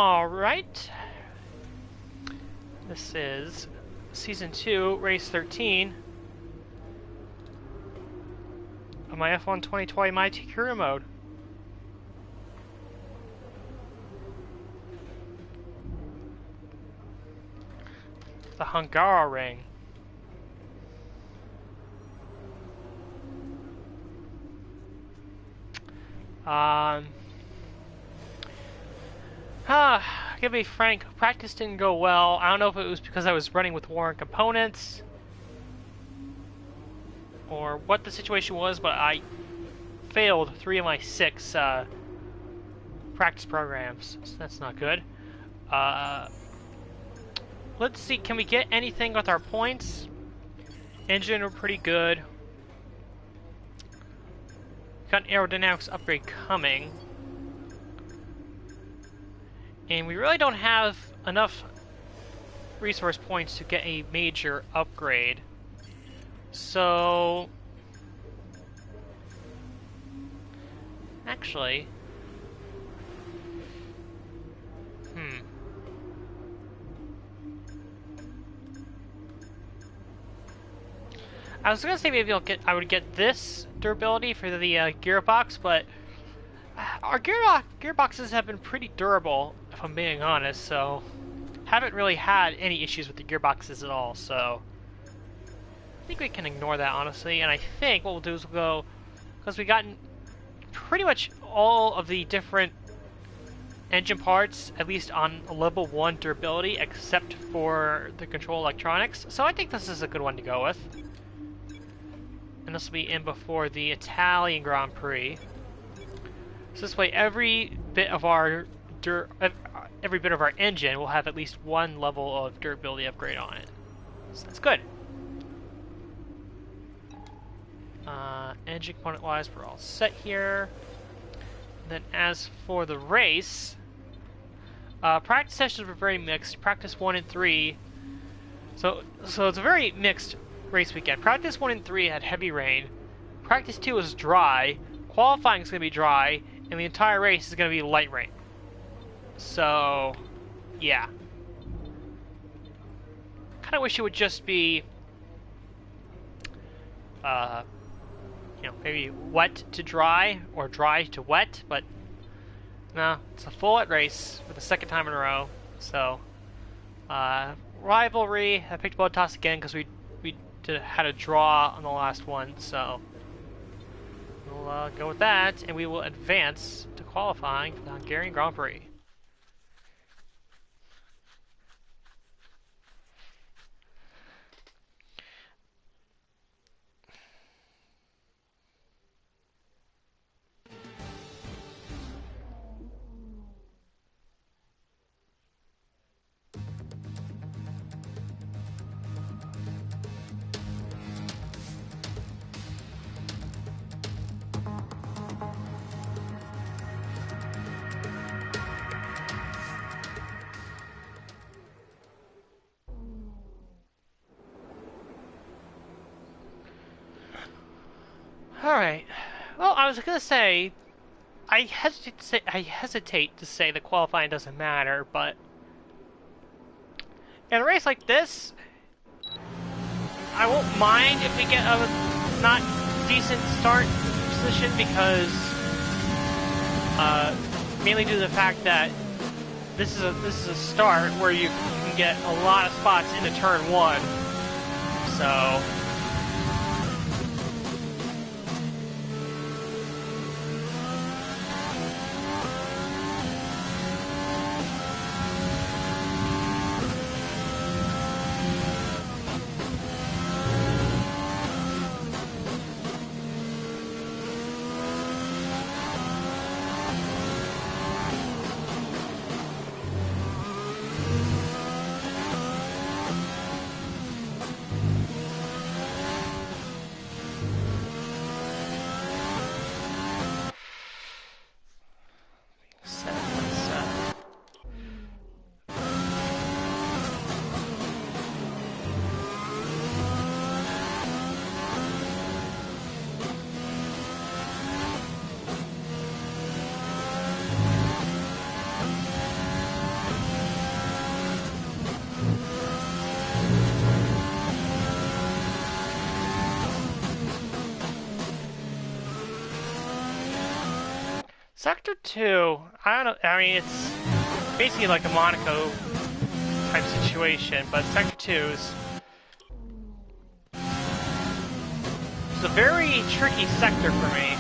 Alright. This is Season 2, Race 13 of my F1 2020 Mighty Career Mode. The Hungary ring. To be frank, practice didn't go well. I don't know if it was because I was running with worn components or what the situation was, but I failed 3 of my 6 practice programs, so that's not good. Let's see, can we get anything with our points? Engine are pretty good. Got an aerodynamics upgrade coming. And we really don't have enough resource points to get a major upgrade. So... actually... I was gonna say maybe I would get this durability for the gearbox, but our gearboxes have been pretty durable, if I'm being honest, so haven't really had any issues with the gearboxes at all, so I think we can ignore that, honestly. And I think what we'll do is we'll go, because we've gotten pretty much all of the different engine parts, at least on level 1 durability, except for the control electronics, so I think this is a good one to go with. And this will be in before the Italian Grand Prix. So this way, every bit of our engine will have at least one level of durability upgrade on it. So that's good. Engine component-wise, we're all set here. And then as for the race, practice sessions were very mixed. Practice 1 and 3. So it's a very mixed race weekend. Practice 1 and 3 had heavy rain. Practice 2 was dry. Qualifying is going to be dry. And the entire race is going to be light rain. So, yeah. Kind of wish it would just be, maybe wet to dry, or dry to wet, but no, it's a full wet race for the second time in a row. So, rivalry, I picked Bottas again because we had a draw on the last one, so we'll go with that, and we will advance to qualifying for the Hungarian Grand Prix. Alright. Well, I was gonna say, I hesitate to say the qualifying doesn't matter, but in a race like this, I won't mind if we get a not decent start position, because mainly due to the fact that this is a start where you can get a lot of spots into turn 1. So Sector 2, I don't know, I mean, it's basically like a Monaco type situation, but Sector 2 is it's a very tricky sector for me.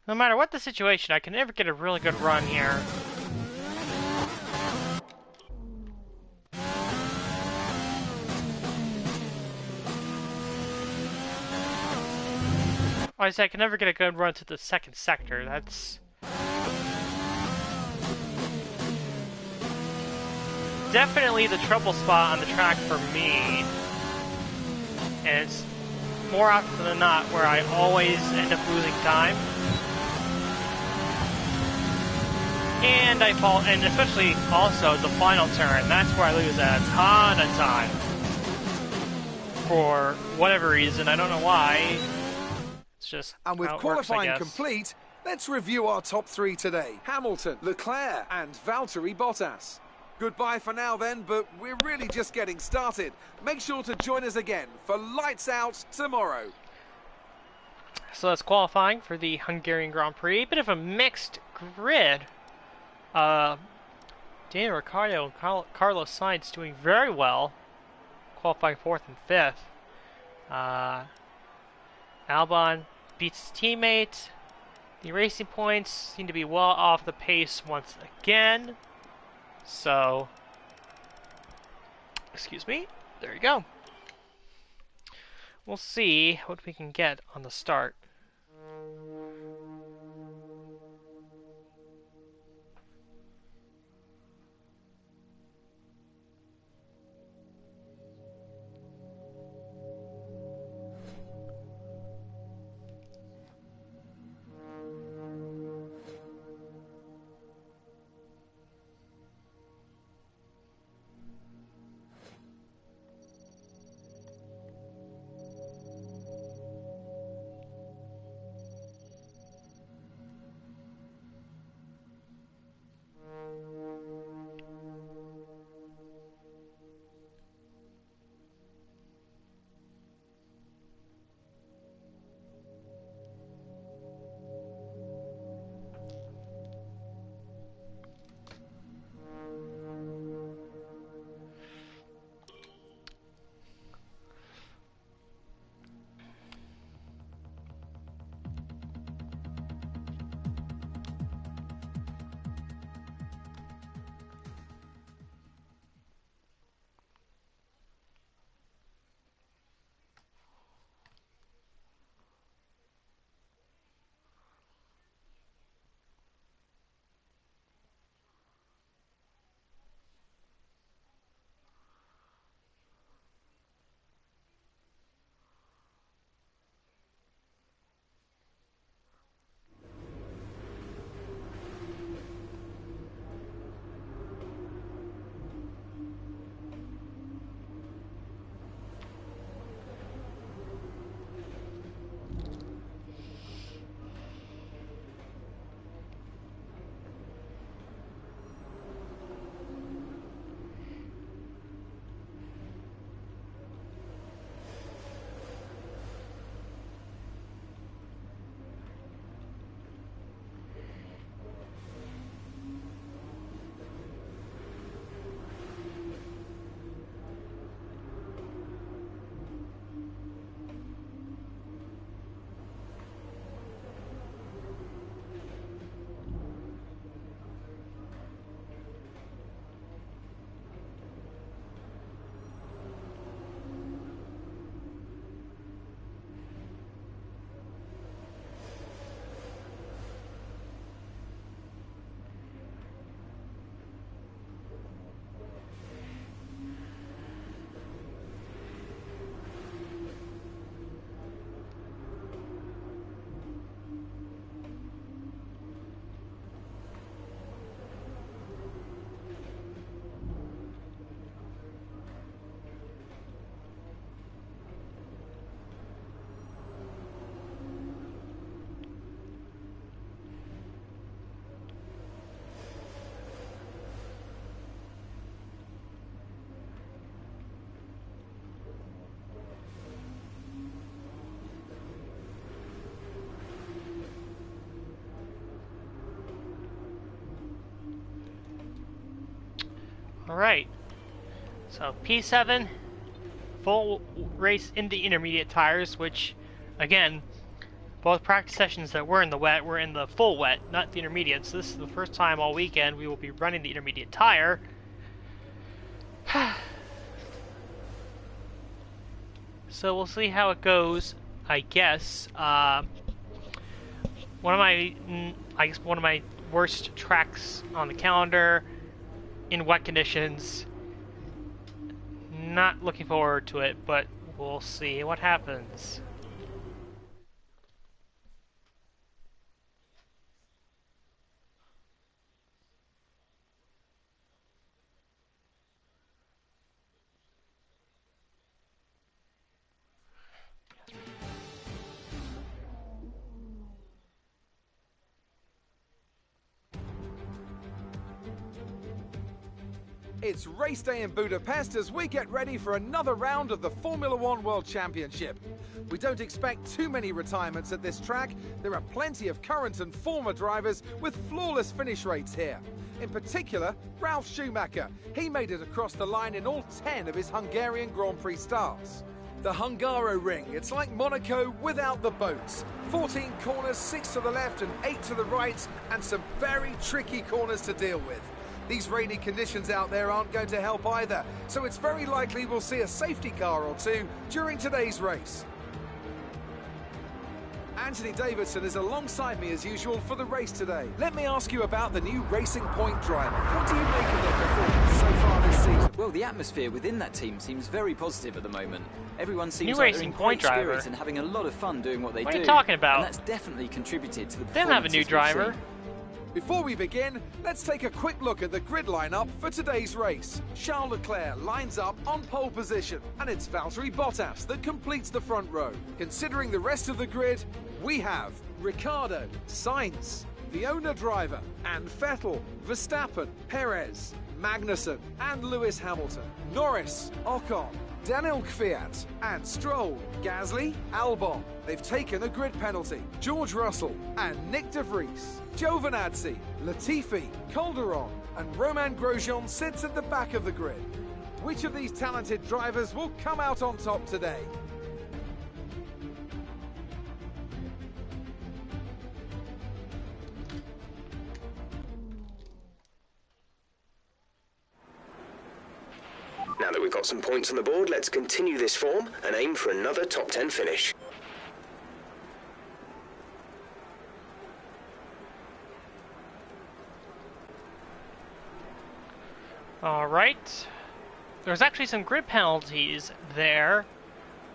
No matter what the situation, I can never get a really good run here. Like I said, I can never get a good run to the second sector. That's definitely the trouble spot on the track for me. And it's more often than not where I always end up losing time. And I fall, and especially also the final turn, that's where I lose a ton of time. For whatever reason, I don't know why. It's just and with how it qualifying works, I guess. complete, let's review our top three today. Hamilton, Leclerc and Valtteri Bottas. Goodbye for now then, but we're really just getting started. Make sure to join us again for Lights Out tomorrow. So that's qualifying for the Hungarian Grand Prix. Bit of a mixed grid. Daniel Ricciardo and Carlos Sainz doing very well, qualifying 4th and 5th. Albon beats his teammate. The racing points seem to be well off the pace once again. So, excuse me, there you go. We'll see what we can get on the start. Alright, so P7, full race in the intermediate tires, which, again, both practice sessions that were in the wet were in the full wet, not the intermediate. So this is the first time all weekend we will be running the intermediate tire. So we'll see how it goes, I guess. One of my worst tracks on the calendar in wet conditions. Not looking forward to it, but we'll see what happens. It's race day in Budapest as we get ready for another round of the Formula One World Championship. We don't expect too many retirements at this track. There are plenty of current and former drivers with flawless finish rates here. In particular, Ralf Schumacher. He made it across the line in all 10 of his Hungarian Grand Prix starts. The Hungaro Ring, it's like Monaco without the boats. 14 corners, 6 to the left and 8 to the right, and some very tricky corners to deal with. These rainy conditions out there aren't going to help either, so it's very likely we'll see a safety car or two during today's race. Anthony Davidson is alongside me as usual for the race today. Let me ask you about the new Racing Point driver. What do you make of their performance so far this season? Well, the atmosphere within that team seems very positive at the moment. Everyone seems New like they're Racing in Point great driver. spirits and having a lot of fun doing what they do. What are you talking about? And that's definitely contributed to the They don't have a new performances we've driver. seen. Before we begin, let's take a quick look at the grid lineup for today's race. Charles Leclerc lines up on pole position, and it's Valtteri Bottas that completes the front row. Considering the rest of the grid, we have Ricciardo, Sainz, the owner driver, and Vettel, Verstappen, Perez, Magnussen, and Lewis Hamilton, Norris, Ocon, Daniel Kvyat, and Stroll, Gasly, Albon. They've taken a grid penalty. George Russell and Nick de Vries, Giovinazzi, Latifi, Calderon, and Romain Grosjean sits at the back of the grid. Which of these talented drivers will come out on top today? Now that we've got some points on the board, let's continue this form and aim for another top 10 finish. Alright. There's actually some grid penalties there.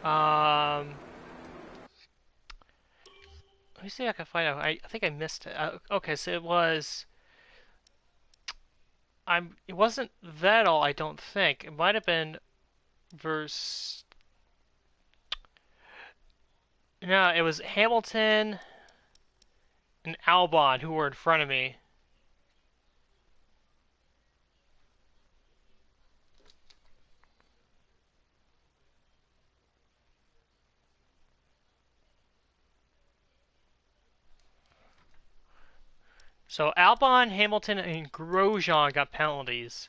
Let me see if I can find out. I think I missed it. Okay, so it was... It wasn't Vettel, I don't think. It might have been No, it was Hamilton and Albon who were in front of me. So Albon, Hamilton, and Grosjean got penalties.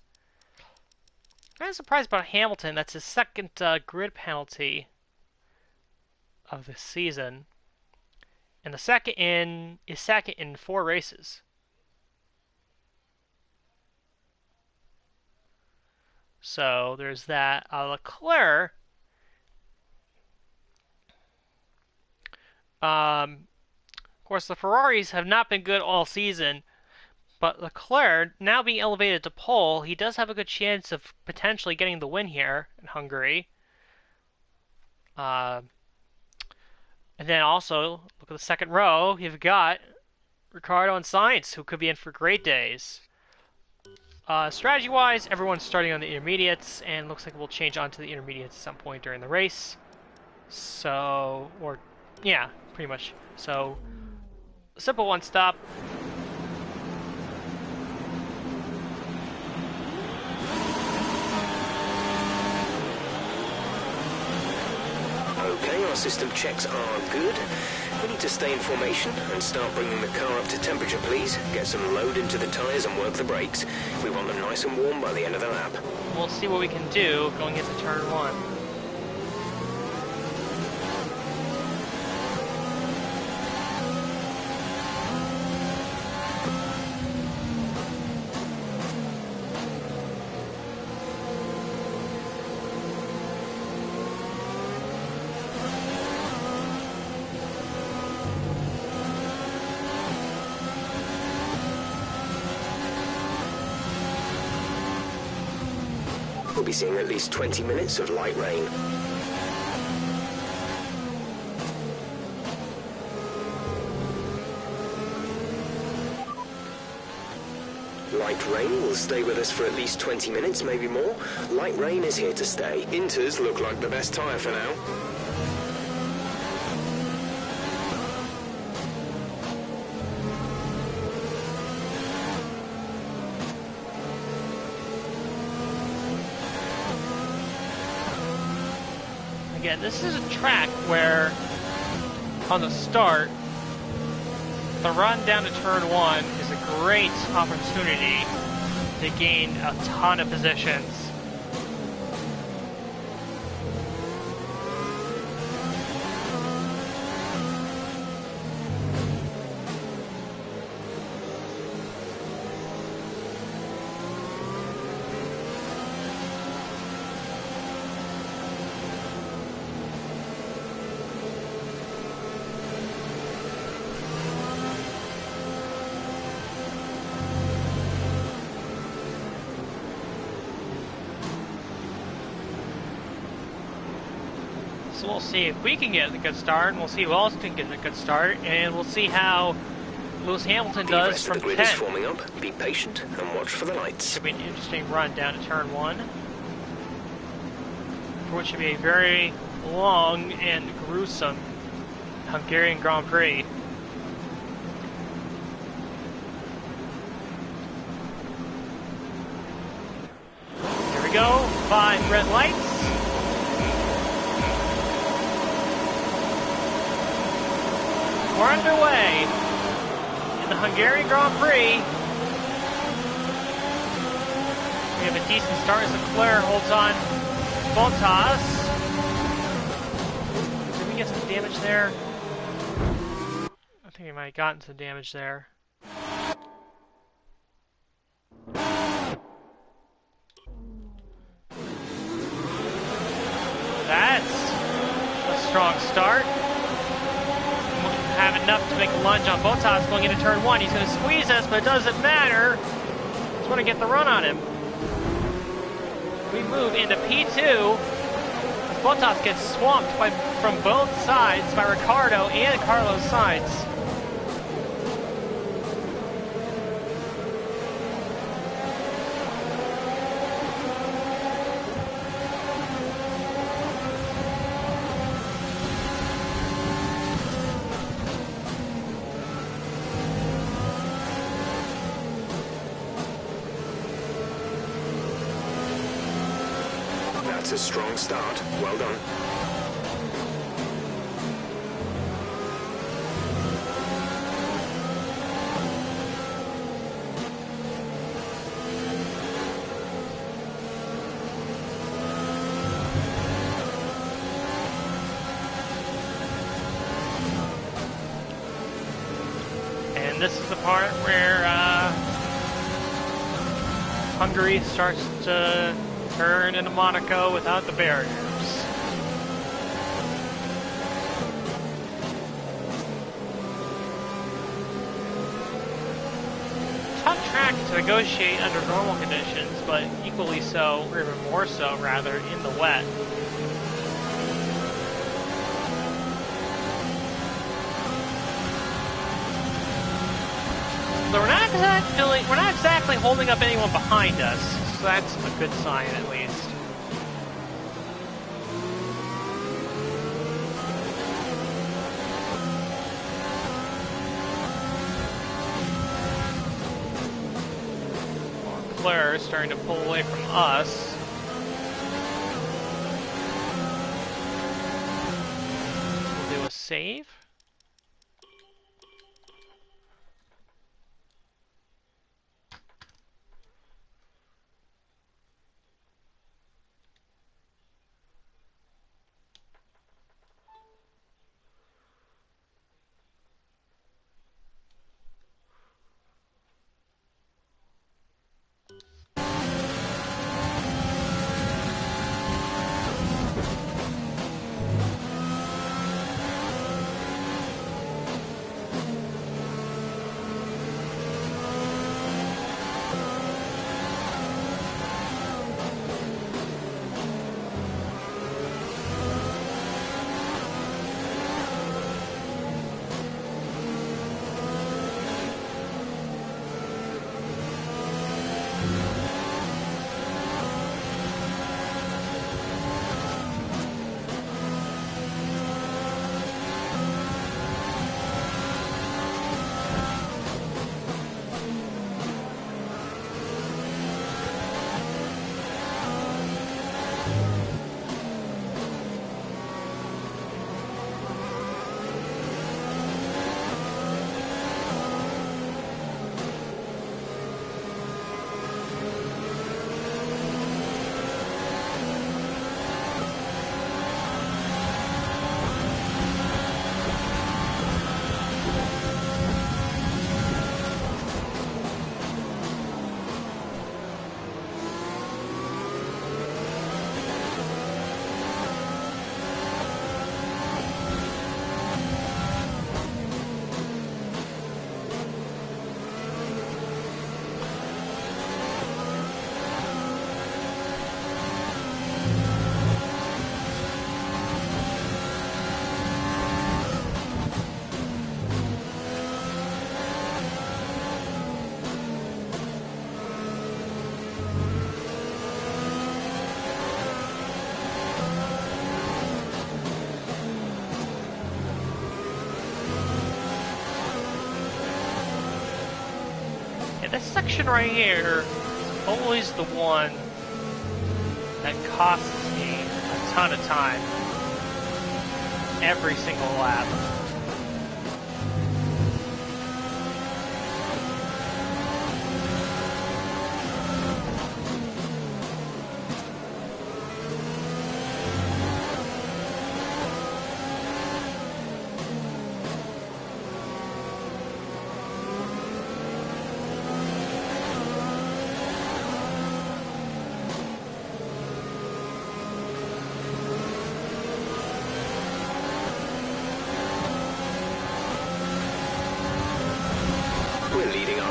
I'm kind of surprised about Hamilton. That's his second grid penalty of the season, and the second in 4 races. So there's that. Leclerc. Of course, the Ferraris have not been good all season, but Leclerc, now being elevated to pole, he does have a good chance of potentially getting the win here in Hungary. And then also, look at the second row, you've got Ricciardo and Sainz, who could be in for great days. Strategy-wise, everyone's starting on the intermediates, and looks like we'll change onto the intermediates at some point during the race. So, yeah, pretty much. So, simple one stop. Okay, power system checks are good. We need to stay in formation and start bringing the car up to temperature, please. Get some load into the tyres and work the brakes. We want them nice and warm by the end of the lap. We'll see what we can do going into turn 1. We'll be seeing at least 20 minutes of light rain. Light rain will stay with us for at least 20 minutes, maybe more. Light rain is here to stay. Inters look like the best tyre for now. Again, this is a track where, on the start, the run down to turn 1 is a great opportunity to gain a ton of positions. So we'll see if we can get a good start, and we'll see who else can get a good start, and we'll see how Lewis Hamilton The does rest from of the grid 10. is forming up. Be patient and watch for the lights. Should be an interesting run down to turn 1, for which should be a very long and gruesome Hungarian Grand Prix. Here we go, 5 red lights. We're underway in the Hungarian Grand Prix. We have a decent start as Leclerc holds on Bottas. Did we get some damage there? I think we might have gotten some damage there. That's a strong start. Have enough to make a lunge on Bottas going into turn 1. He's going to squeeze us, but it doesn't matter. Just want to get the run on him. We move into P2. Bottas gets swamped from both sides by Ricciardo and Carlos Sainz. That's a strong start. Well done. And this is the part where Hungary starts to turn into Monaco without the barriers. Tough track to negotiate under normal conditions, but equally so, or even more so, rather, in the wet. So we're not exactly holding up anyone behind us, so that's a good sign at least. Leclerc is starting to pull away from us. save? This section right here is always the one that costs me a ton of time every single lap.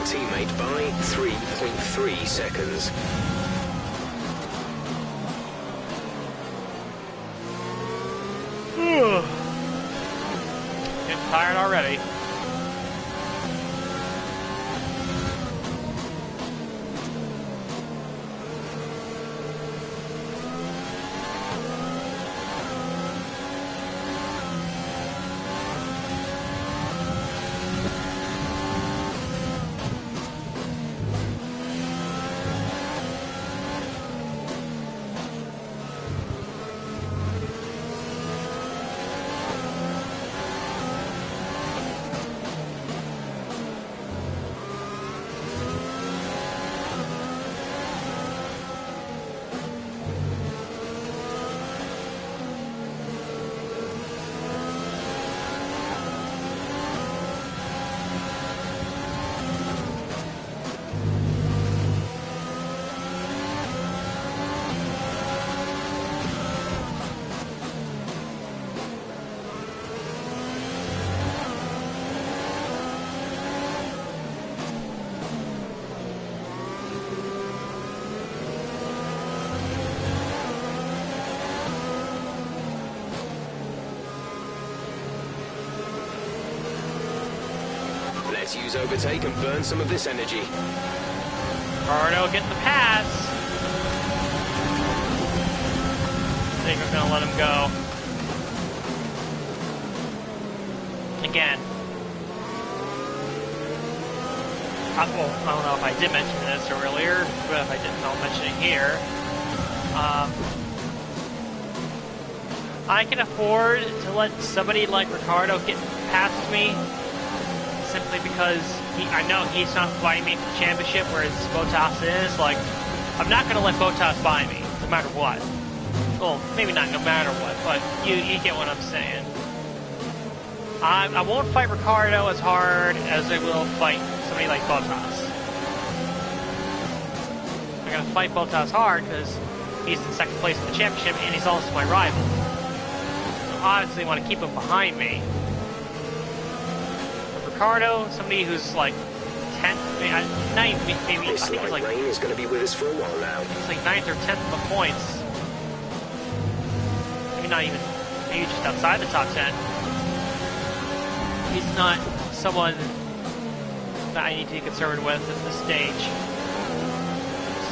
Teammate by 3.3 seconds. Getting tired already. Let's use overtake and burn some of this energy. Ricardo getting the pass. I think I'm gonna let him go. Again. Well, I don't know if I did mention this earlier, but if I didn't, I'll mention it here. I can afford to let somebody like Ricardo get past me simply because I know he's not fighting me for the championship, whereas Bottas is. Like, I'm not going to let Bottas buy me, no matter what. Well, maybe not no matter what, but you get what I'm saying. I won't fight Ricardo as hard as I will fight somebody like Bottas. I'm going to fight Bottas hard because he's in second place in the championship and he's also my rival. So obviously I want to keep him behind me. But Ricardo, somebody who's like 10th, maybe, I think he's like... Rain is going to be with us for a while now. He's like 9th or 10th in the points. Maybe not even, maybe just outside the top 10. He's not someone that I need to be concerned with at this stage.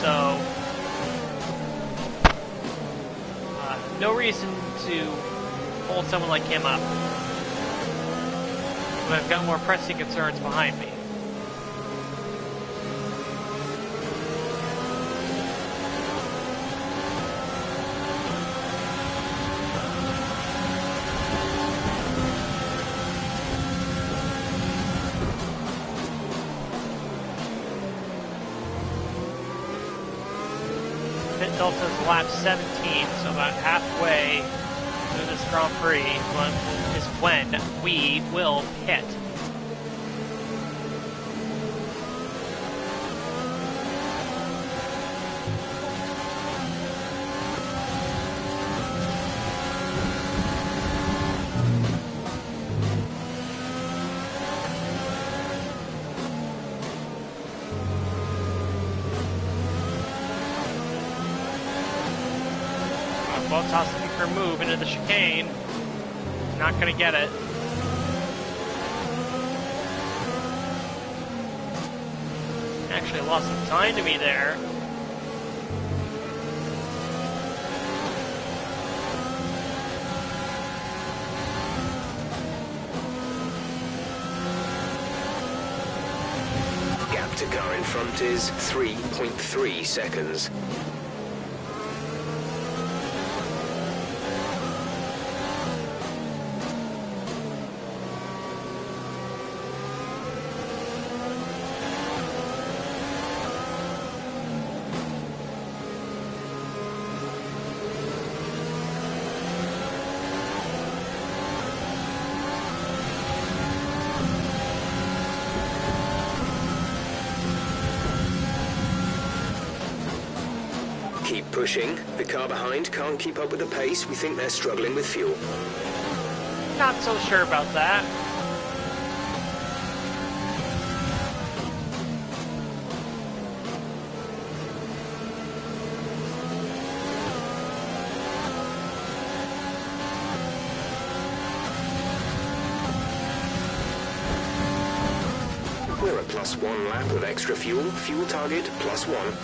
So, no reason to hold someone like him up when I've got more pressing concerns behind me. Delta's lap 17, so about halfway through this Grand Prix is when we will pit. Bottas looking for a move into the chicane. Not going to get it. Actually lost some time to me there. Gap to car in front is 3.3 seconds. Keep pushing. The car behind can't keep up with the pace. We think they're struggling with fuel. Not so sure about that. We're at +1 lap of extra fuel. Fuel target +1.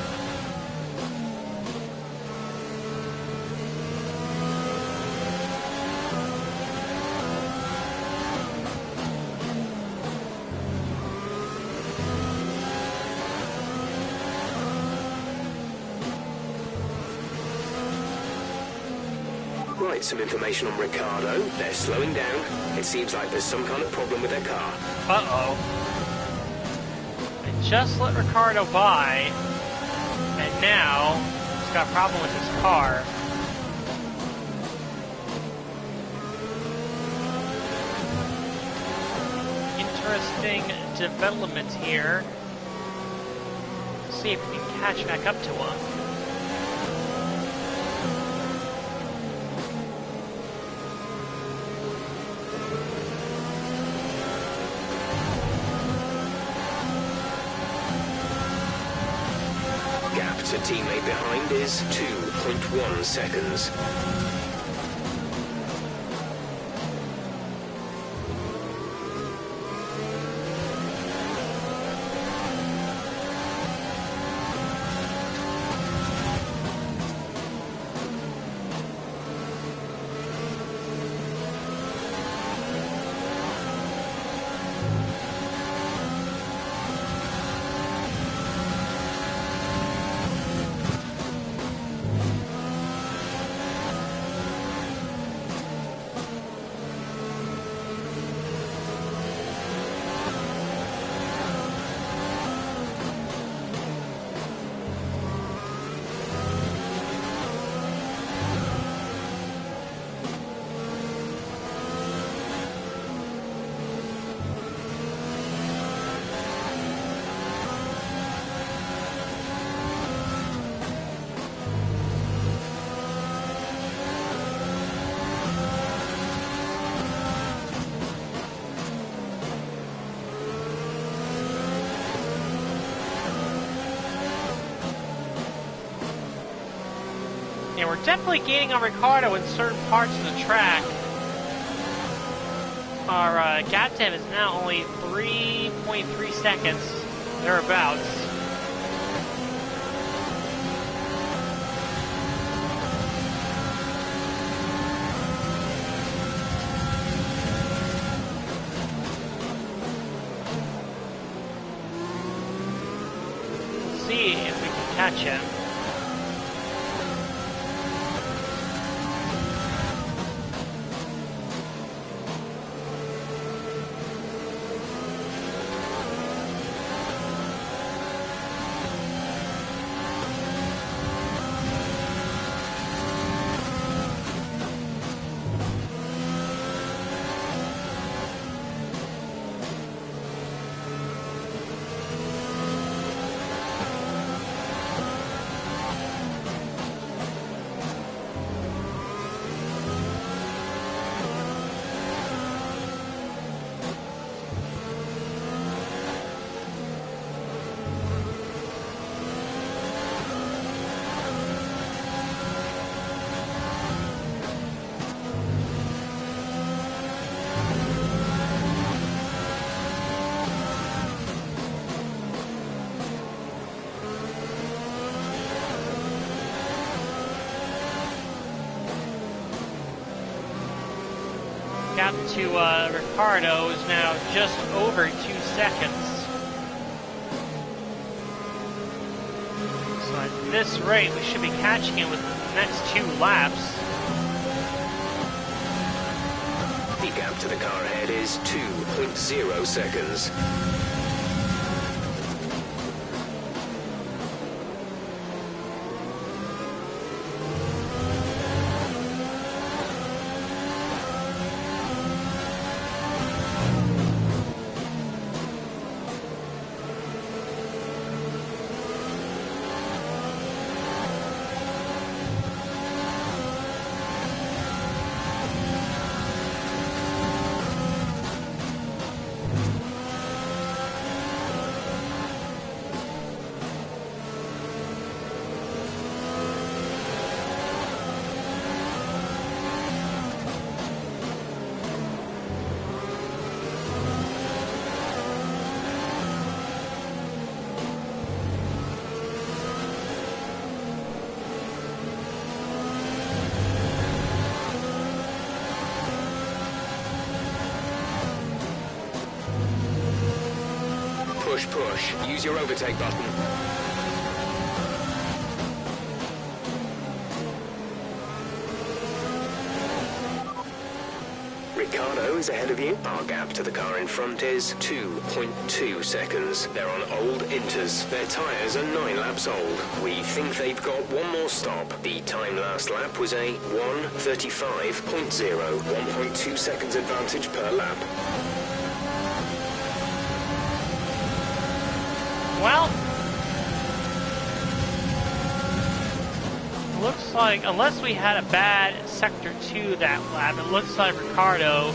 Right, some information on Ricardo. They're slowing down. It seems like there's some kind of problem with their car. Uh-oh. I just let Ricardo by, and now he's got a problem with his car. Interesting development here. Let's see if we can catch back up to him. To teammate behind is 2.1 seconds. we're definitely gaining on Ricardo in certain parts of the track. Our gap to him is now only 3.3 seconds, thereabouts. See if we can catch him. Gap to Ricardo is now just over 2 seconds. So at this rate, we should be catching him with the next 2 laps. The gap to the car ahead is 2.0 seconds. Push, push. Use your overtake button. Ricardo is ahead of you. Our gap to the car in front is 2.2 seconds. They're on old Inters. Their tyres are 9 laps old. We think they've got one more stop. The time last lap was a 1:35.0. 1.2 seconds advantage per lap. Well, looks like, unless we had a bad Sector 2 that lap, it looks like Ricardo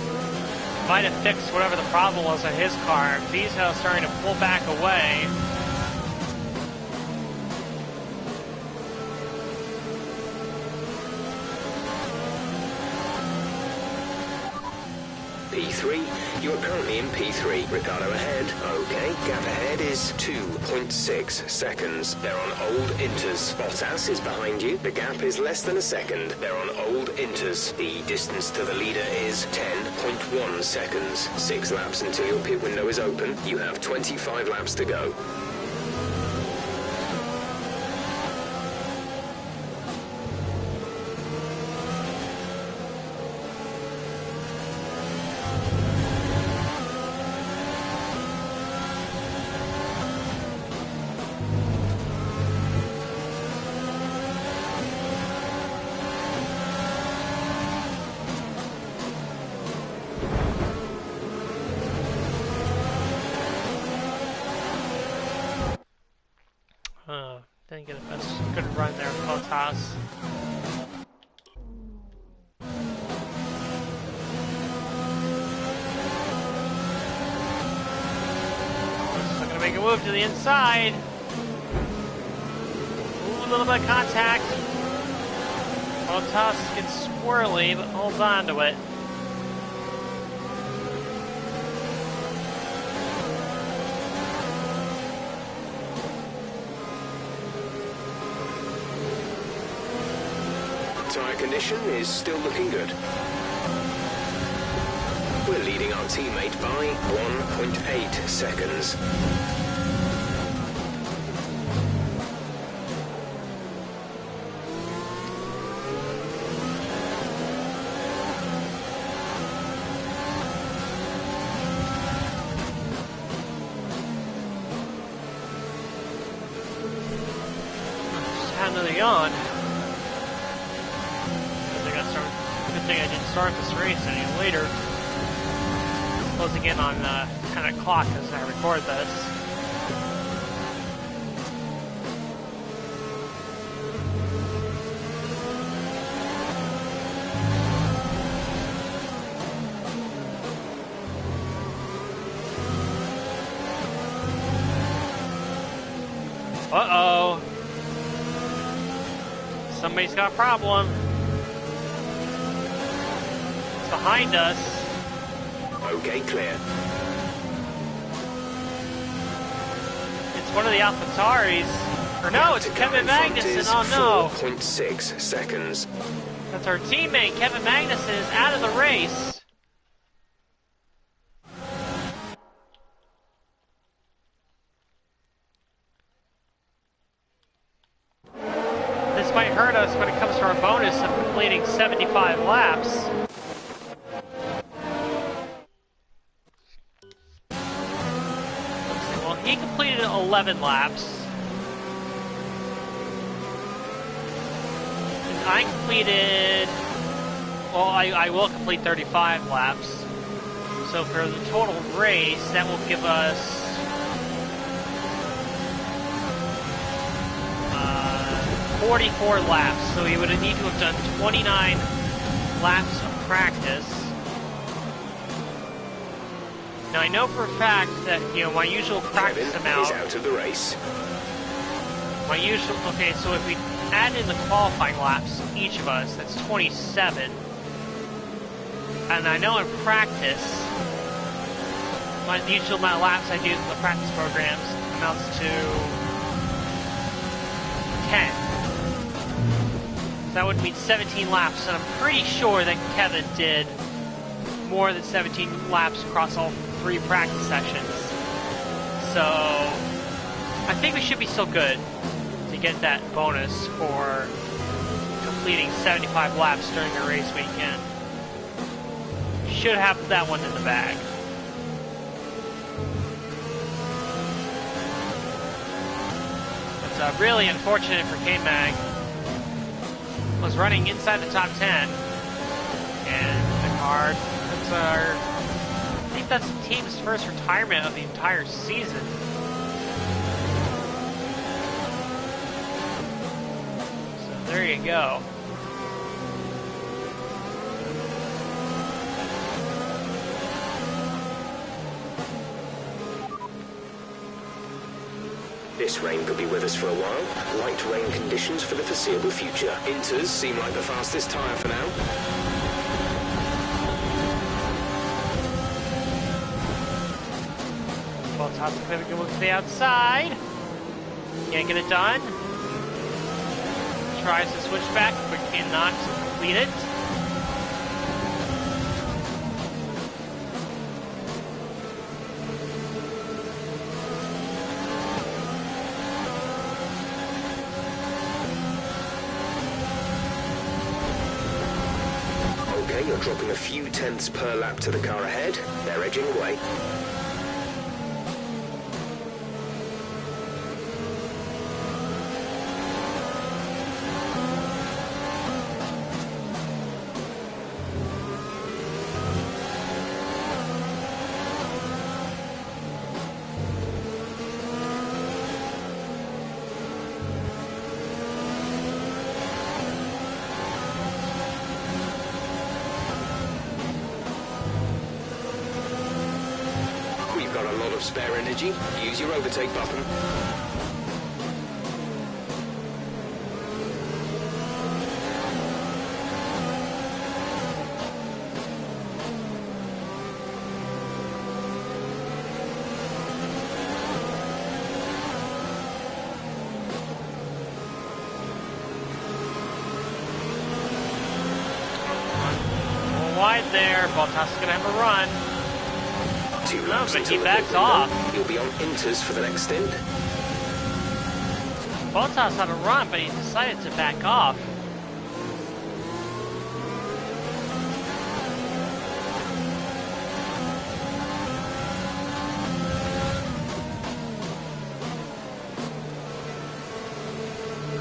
might have fixed whatever the problem was on his car. He's now starting to pull back away. P3, you are currently in P3. Ricardo ahead. Okay, gap ahead is 2.6 seconds. They're on old Inters. Bottas is behind you. The gap is less than a second. They're on old Inters. The distance to the leader is 10.1 seconds. 6 laps until your pit window is open. You have 25 laps to go. Didn't get a good run there, Bottas. Still gonna make a move to the inside. Ooh, a little bit of contact. Bottas gets swirly, but holds on to it. Tyre condition is still looking good. We're leading our teammate by 1.8 seconds. Just had another yawn. Good thing I didn't start this race any later. Closing in on 10 o'clock as I record this. Uh-oh. Somebody's got a problem. Behind us. Okay, clear. It's one of the AlphaTauris. Or no, it's Kevin Magnussen. Oh no. 4.6 seconds. That's our teammate. Kevin Magnussen is out of the race. This might hurt us when it comes to our bonus of completing 75 laps. He completed 11 laps. And I completed... Well, I will complete 35 laps. So for the total race, that will give us... 44 laps. So we would need to have done 29 laps of practice. Now I know for a fact that, you know, my usual practice Kevin amount... is out of the race. My usual... Okay, so if we add in the qualifying laps, each of us, that's 27. And I know in practice, the usual amount of laps I do in the practice programs amounts to 10. So that would mean 17 laps, and I'm pretty sure that Kevin did more than 17 laps across all 3 practice sessions. So I think we should be still good to get that bonus for completing 75 laps during the race weekend. Should have that one in the bag. It's really unfortunate for K-Mag. Was running inside the top 10, and the car, I think that's the team's first retirement of the entire season. So there you go. This rain could be with us for a while. Light rain conditions for the foreseeable future. Inters seem like the fastest tyre for now. Well, Todd's going to look to the outside. Can't get it done. Tries to switch back, but cannot complete it. Okay, you're dropping a few tenths per lap to the car ahead. They're edging away. Spare energy, use your overtake button. wide there. Bottas is going to have a run. 2 laps but he until the backs pit window. off. You'll be on Inters for the next stint. Bottas had a run, but he decided to back off.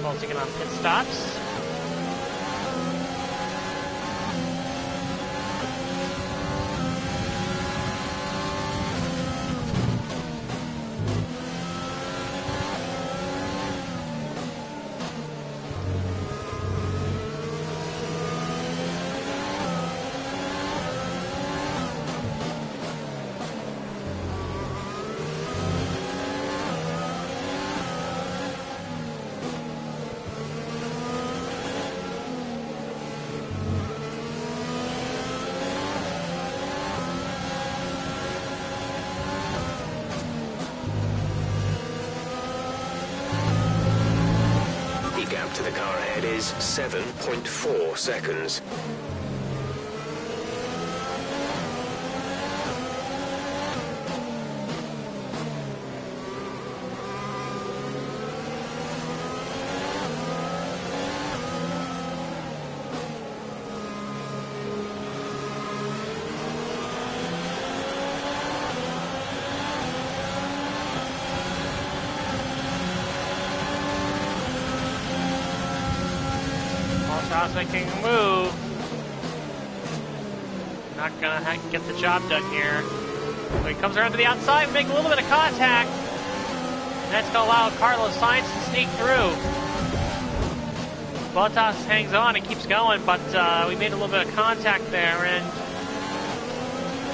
Closing in on pit stops. To the car ahead is 7.4 seconds. Bottas making a move. Not gonna get the job done here. So he comes around to the outside, make a little bit of contact. And that's gonna allow Carlos Sainz to sneak through. Bottas hangs on and keeps going, but we made a little bit of contact there, and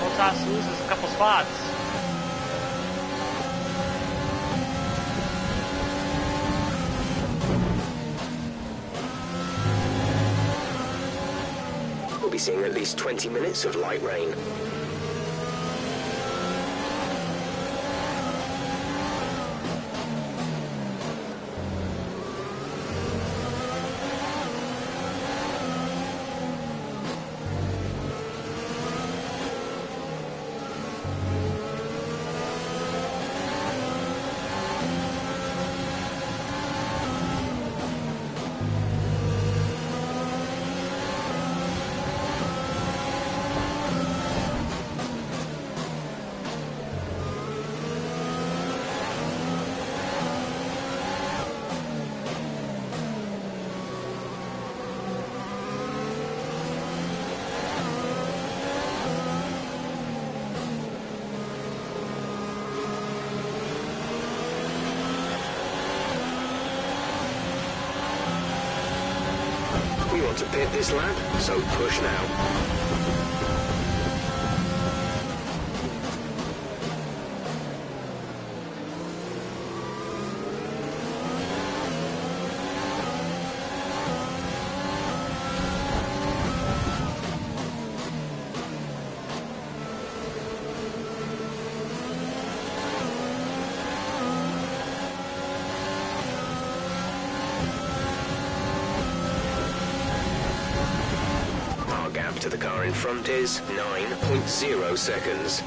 Bottas loses a couple spots. We'll be seeing at least 20 minutes of light rain. We want to pit this lap, so push now. To the car in front is 9.0 seconds.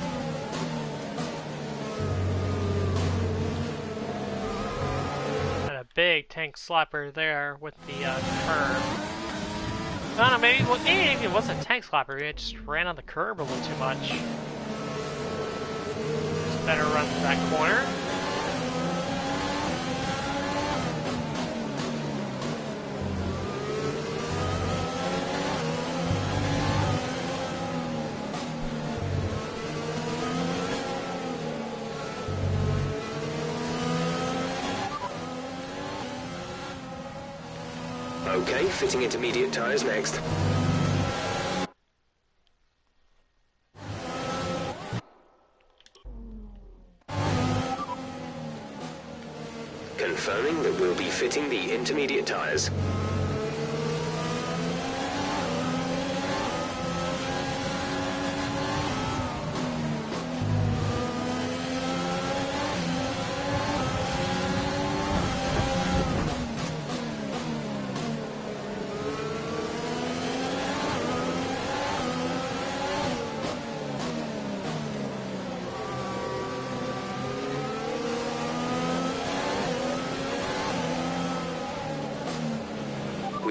And a big tank slapper there with the curb. I don't know, maybe it wasn't a tank slapper, it just ran on the curb a little too much. Just better run to that corner. Okay, fitting intermediate tyres next. Confirming that we'll be fitting the intermediate tyres.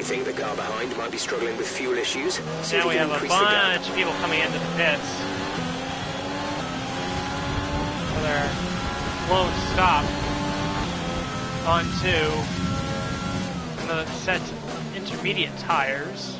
think the car behind might be struggling with fuel issues? See if Now you we can have a increase the gap. bunch of people coming into the pits. Another slow stop onto another set of intermediate tires.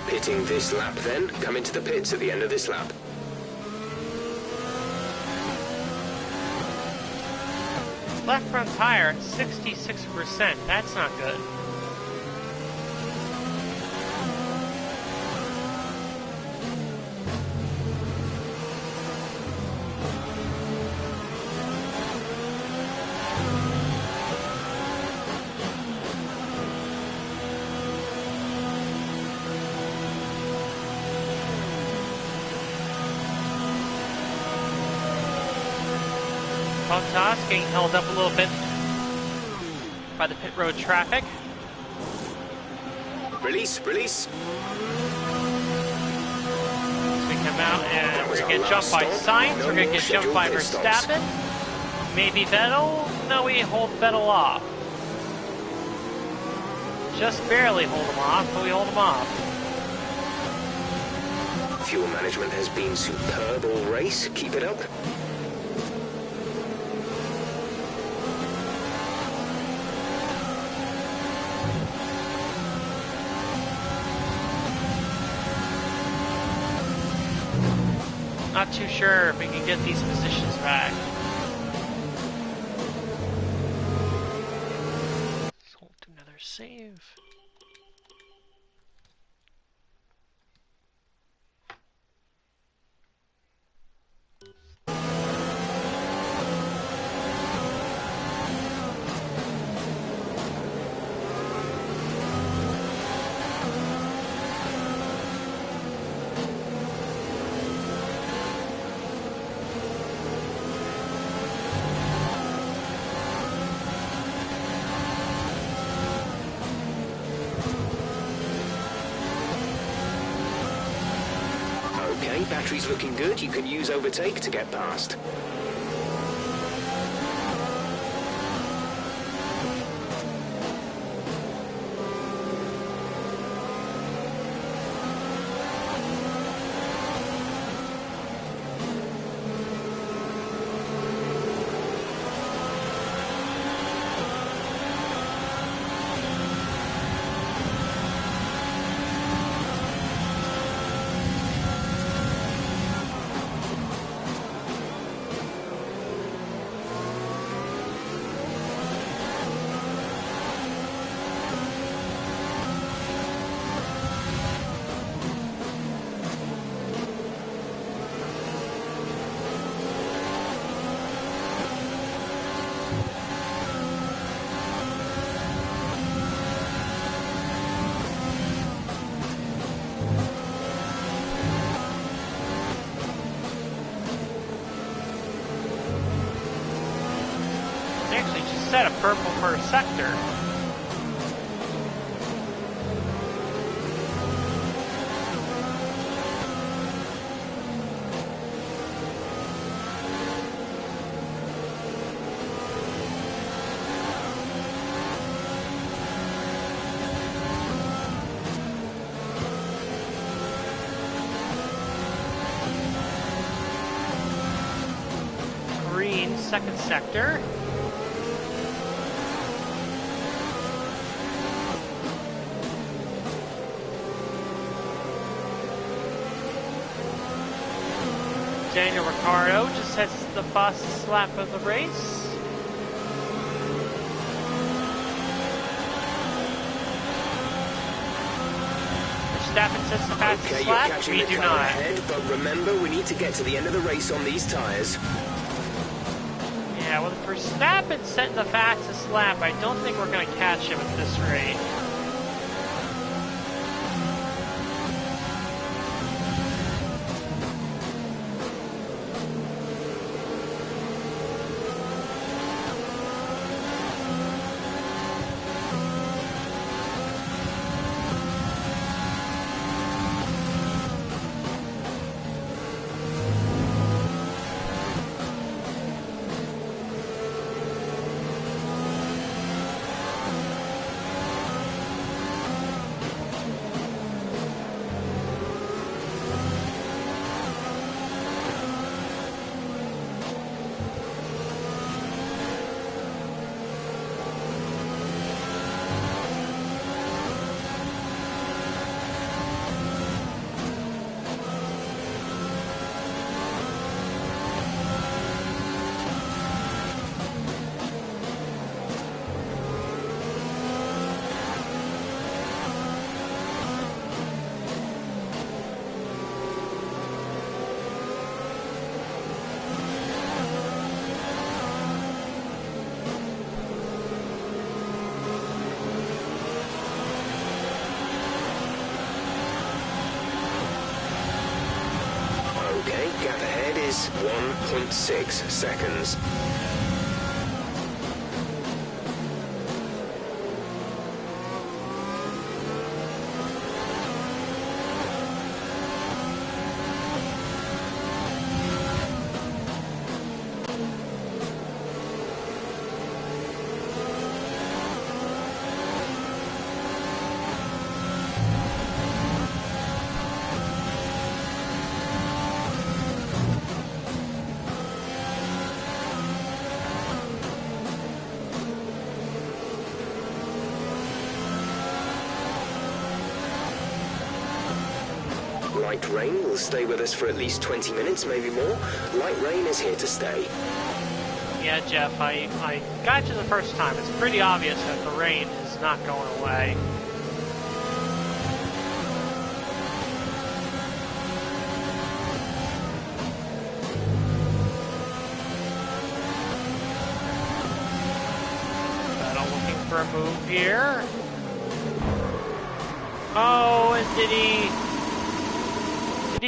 Pitting this lap then. Come into the pits at the end of this lap. Left front tire at 66%. That's not good. Bottas getting held up a little bit by the pit road traffic. Release, release. We come out and we're going to get jumped by Sainz. We're going to get jumped by Verstappen. Maybe Vettel. No, we hold Vettel off. Just barely hold him off, but we hold him off. Fuel management has been superb all race. Keep it up. Not too sure if we can get these positions back. So we'll do another save. Okay, battery's looking good. You can use overtake to get past. Set a purple per sector. Green, second sector. Daniel Ricciardo just hits the fastest lap of the race. Verstappen sets the fastest Okay, you're lap. catching We the do car not. ahead, but remember, we need to get to the end of the race on these tyres. Yeah, with Verstappen setting the fastest lap, I don't think we're going to catch him at this rate. Okay, gap ahead is 1.6 seconds. Light rain will stay with us for at least 20 minutes, maybe more. Light rain is here to stay. Yeah, Jeff, I got you the first time. It's pretty obvious that the rain is not going away. But I'm looking for a move here. Oh, and did he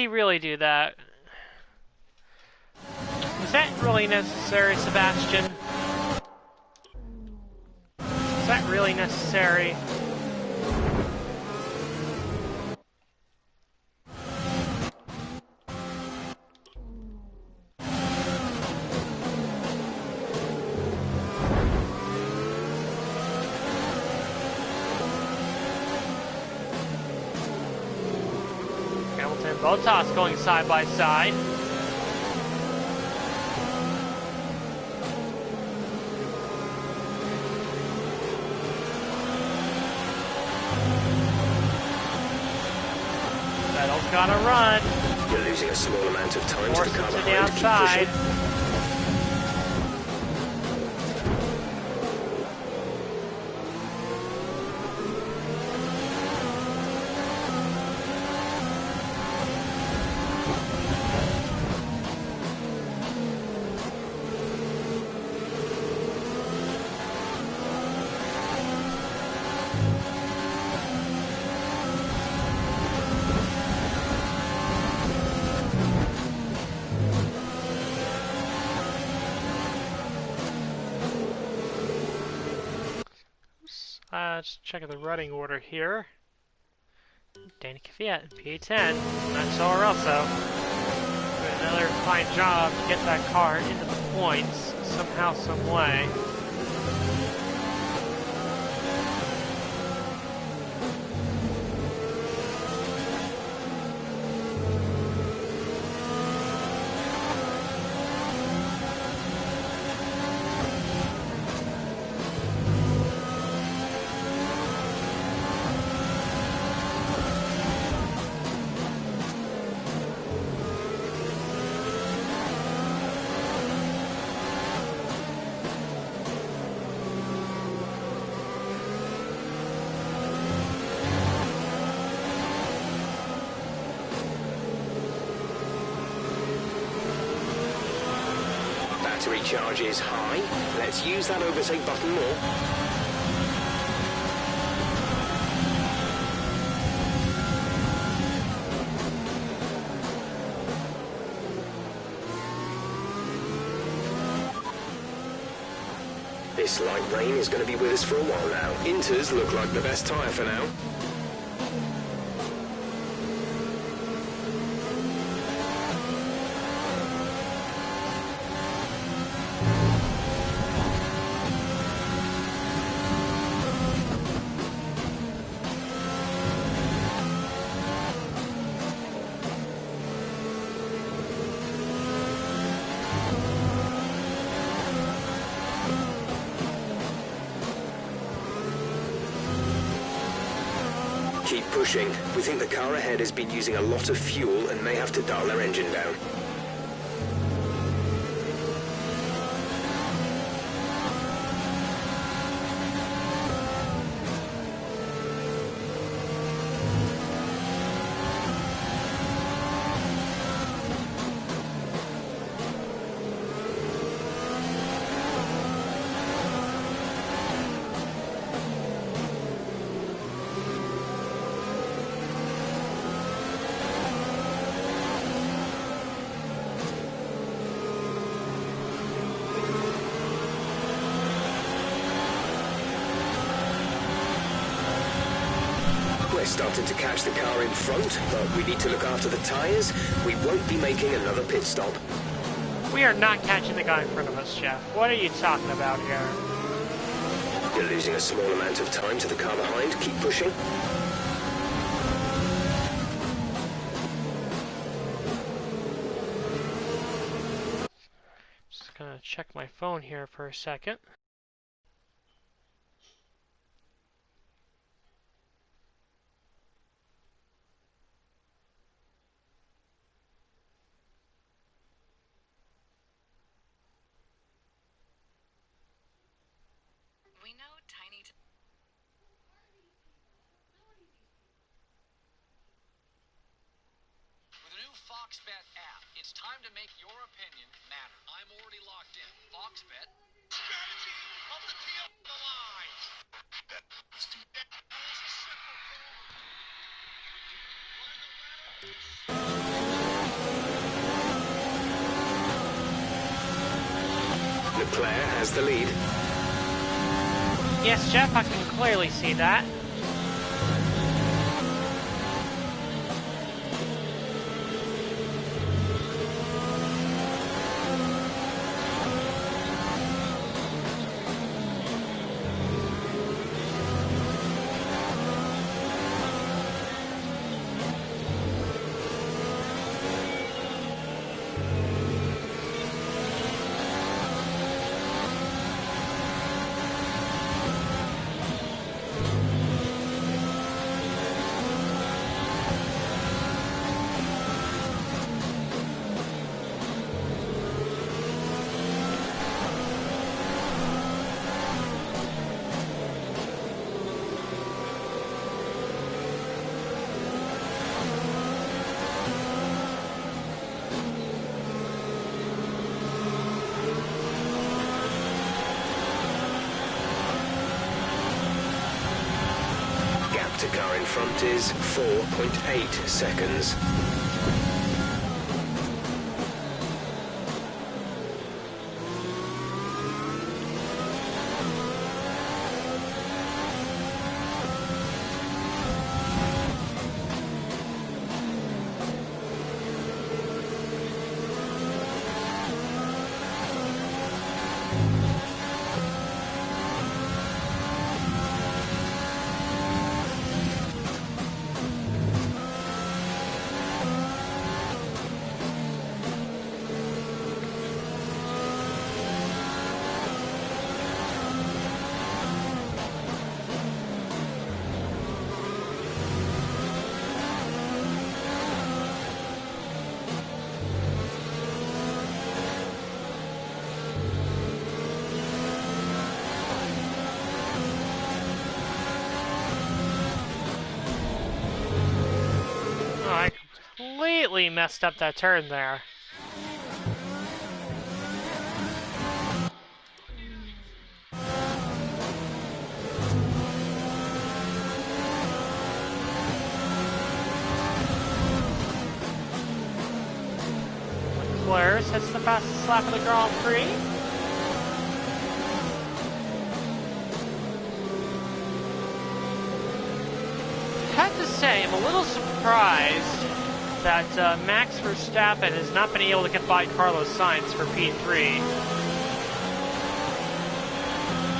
really do that? Was that really necessary, Sebastian? Is that really necessary? Hamilton and Bottas going side by side. Vettel's got to run. You're losing a small amount of time Force to the car it to the behind. Keep outside. pushing. Just checking the running order here. Danny Kvyat, P10. Not Toro Rosso. Doing another fine job to get that car into the points somehow, some way. Battery charge is high. Let's use that overtake button more. This light rain is going to be with us for a while now. Inters look like the best tyre for now. Keep pushing. We think the car ahead has been using a lot of fuel and may have to dial their engine down. We're starting to catch the car in front, but we need to look after the tyres. We won't be making another pit stop. We are not catching the guy in front of us, Jeff. What are you talking about here? You're losing a small amount of time to the car behind. Keep pushing. Just gonna check my phone here for a second. We know tiny. With the new FoxBet app, it's time to make your opinion matter. I'm already locked in. FoxBet. Strategy of the team on the line. That's too dead. It's a simple Leclerc has the lead. Yes, Jeff, I can clearly see that. Gap to car in front is 4.8 seconds. Oh, I completely messed up that turn there. Leclerc sets the fastest lap of the Grand Prix. I have to say, I'm a little surprised that Max Verstappen has not been able to get by Carlos Sainz for P3.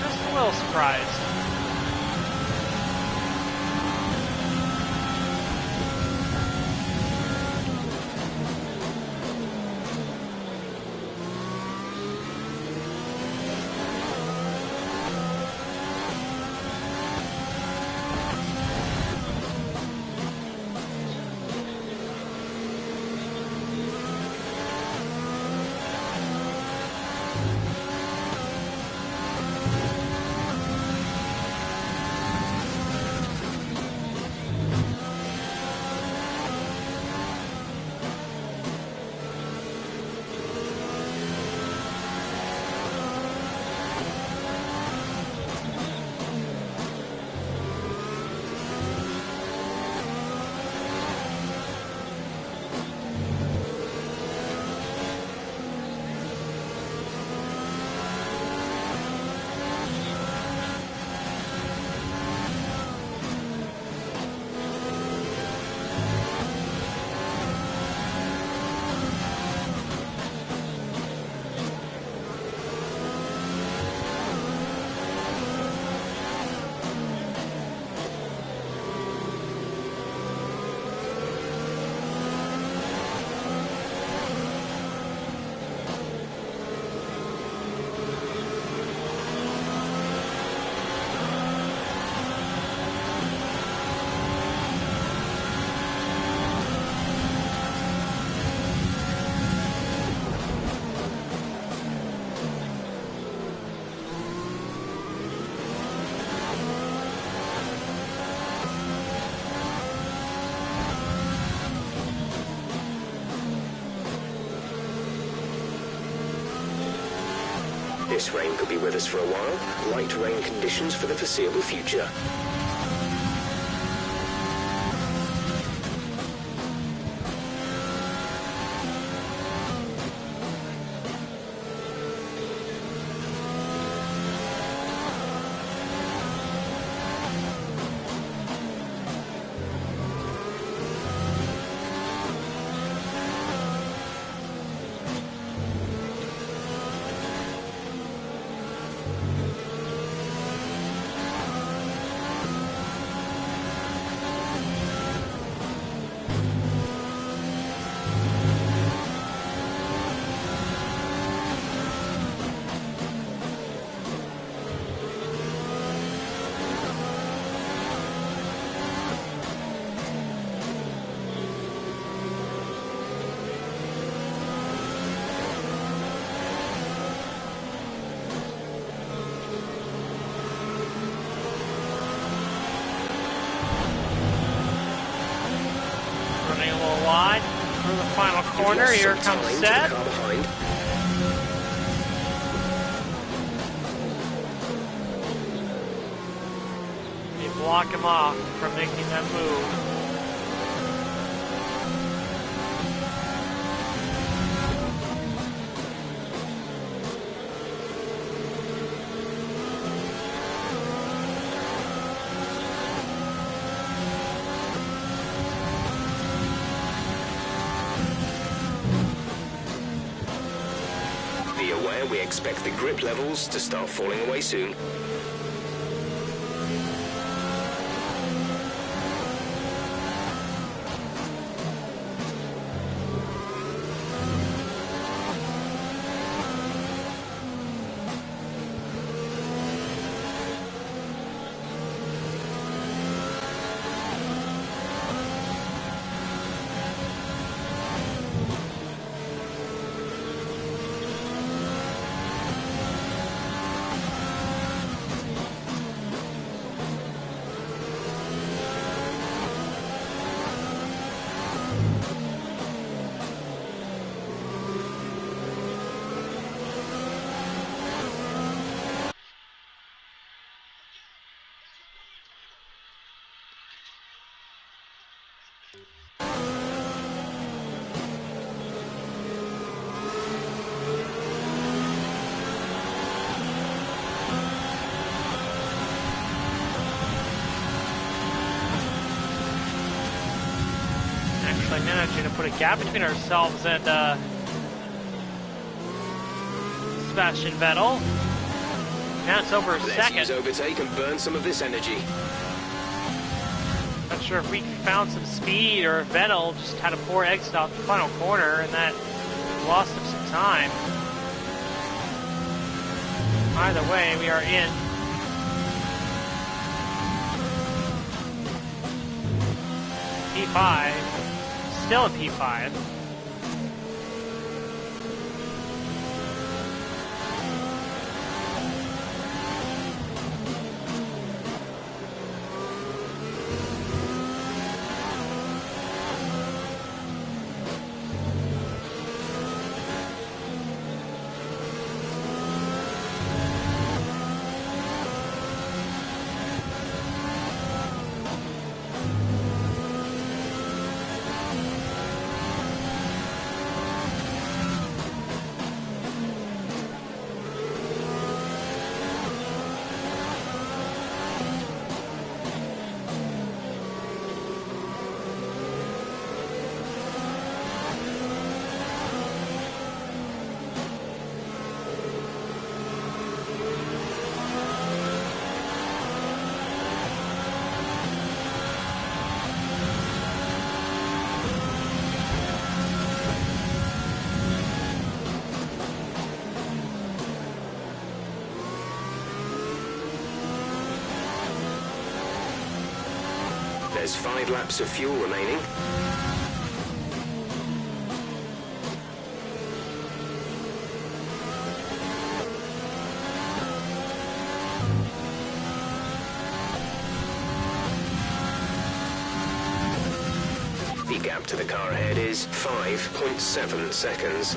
Just a little surprised. This rain could be with us for a while. Light rain conditions for the foreseeable future. Wide through the final corner. Here comes Seth. They block him off from making that move. We expect the grip levels to start falling away soon. Actually managing to put a gap between ourselves and Sebastian Vettel. Now it's over a Let's second. use overtake and burn some of this energy. Not sure if we found some speed or if Vettel just had a poor exit off the final corner and that lost him some time. Either way, we are in. P5. Still a P5. There's 5 laps of fuel remaining. The gap to the car ahead is 5.7 seconds.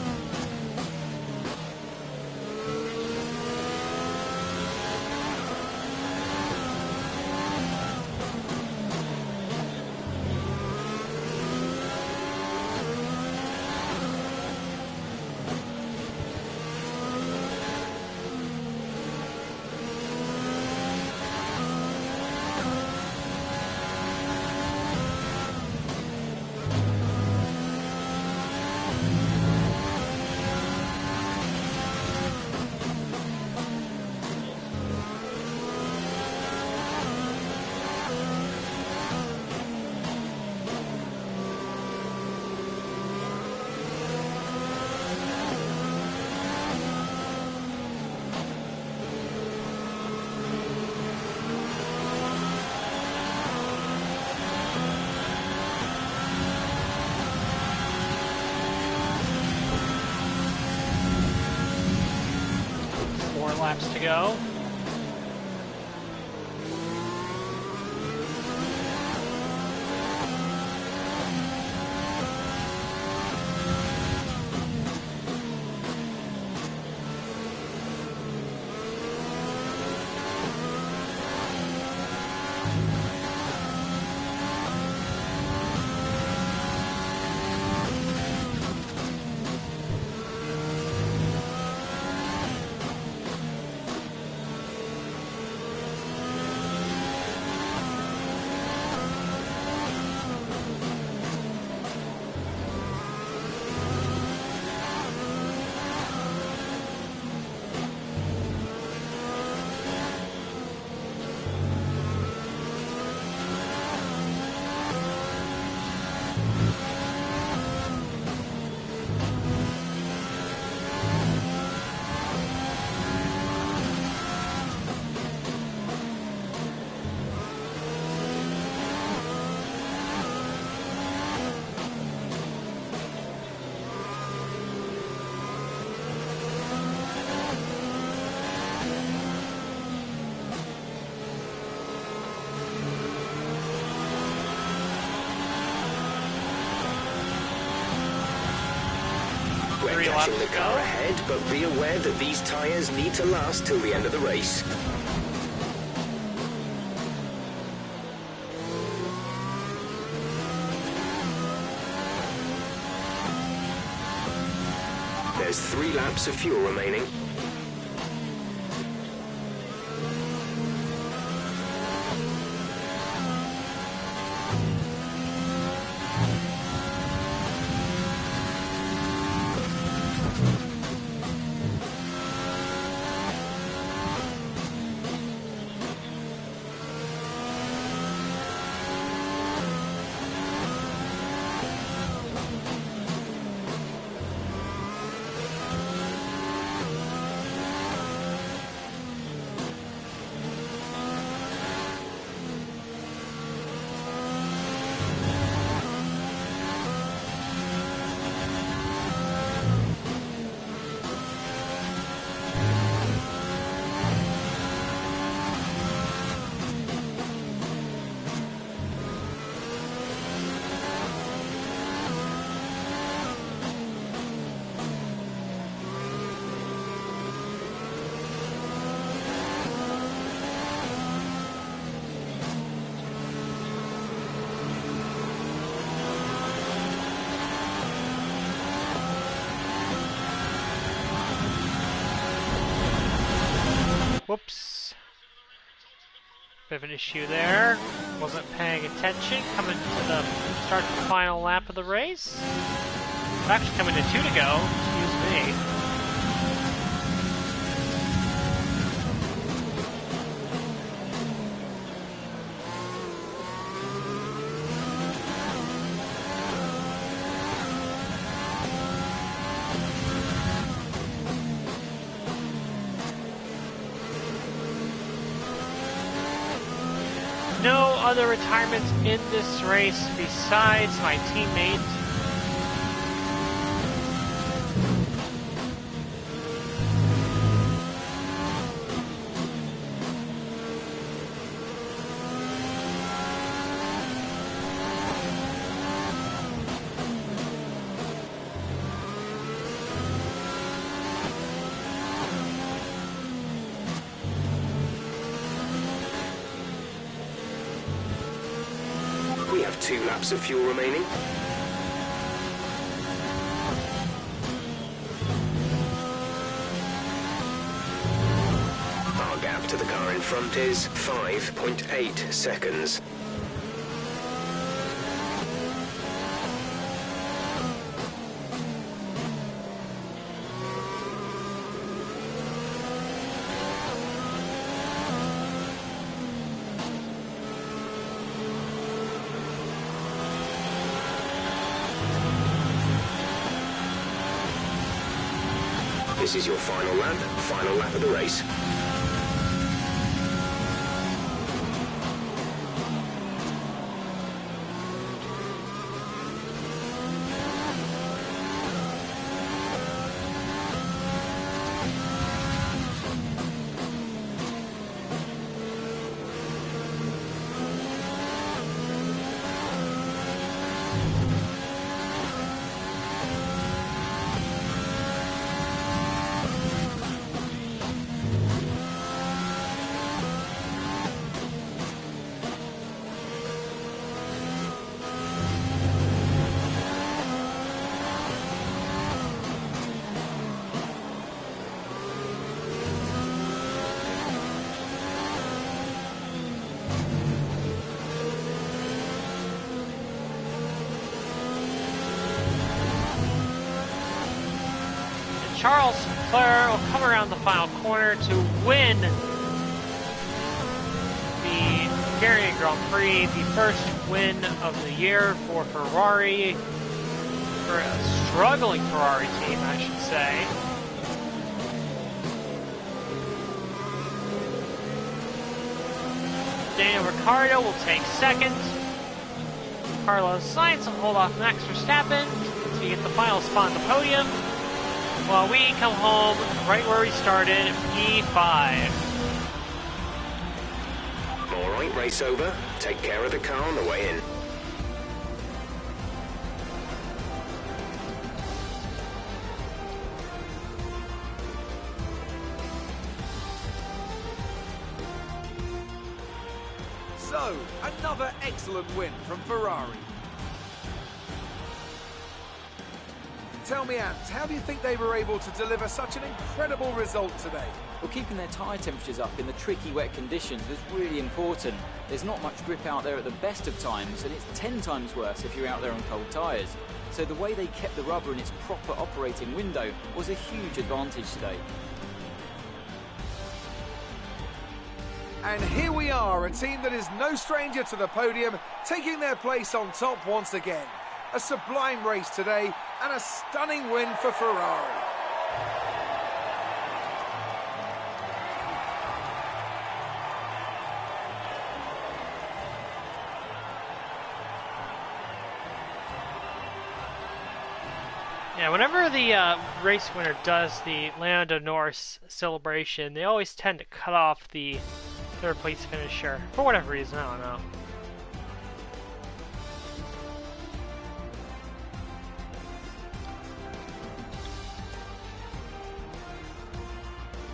Laps to go. We're catching the car ahead, but be aware that these tyres need to last till the end of the race. There's 3 laps of fuel remaining. Whoops. Bit of an issue there. Wasn't paying attention. Coming to the start of the final lap of the race. It's actually coming to 2 to go. Excuse me. No other retirements in this race besides my teammate. We have 2 laps of fuel remaining. Our gap to the car in front is 5.8 seconds. This is your final lap of the race. Charles Leclerc will come around the final corner to win the Hungarian Grand Prix, the first win of the year for Ferrari, for a struggling Ferrari team, I should say. Daniel Ricciardo will take second. Carlos Sainz will hold off Max Verstappen to get the final spot on the podium, while we come home right where we started, P5. Alright, race over. Take care of the car on the way in. So, another excellent win from Ferrari. Tell me, Ant, how do you think they were able to deliver such an incredible result today? Well, keeping their tyre temperatures up in the tricky wet conditions was really important. There's not much grip out there at the best of times, and it's 10 times worse if you're out there on cold tyres. So the way they kept the rubber in its proper operating window was a huge advantage today. And here we are, a team that is no stranger to the podium, taking their place on top once again. A sublime race today, and a stunning win for Ferrari. Yeah, whenever the race winner does the Lando Norris celebration, they always tend to cut off the third place finisher. For whatever reason, I don't know.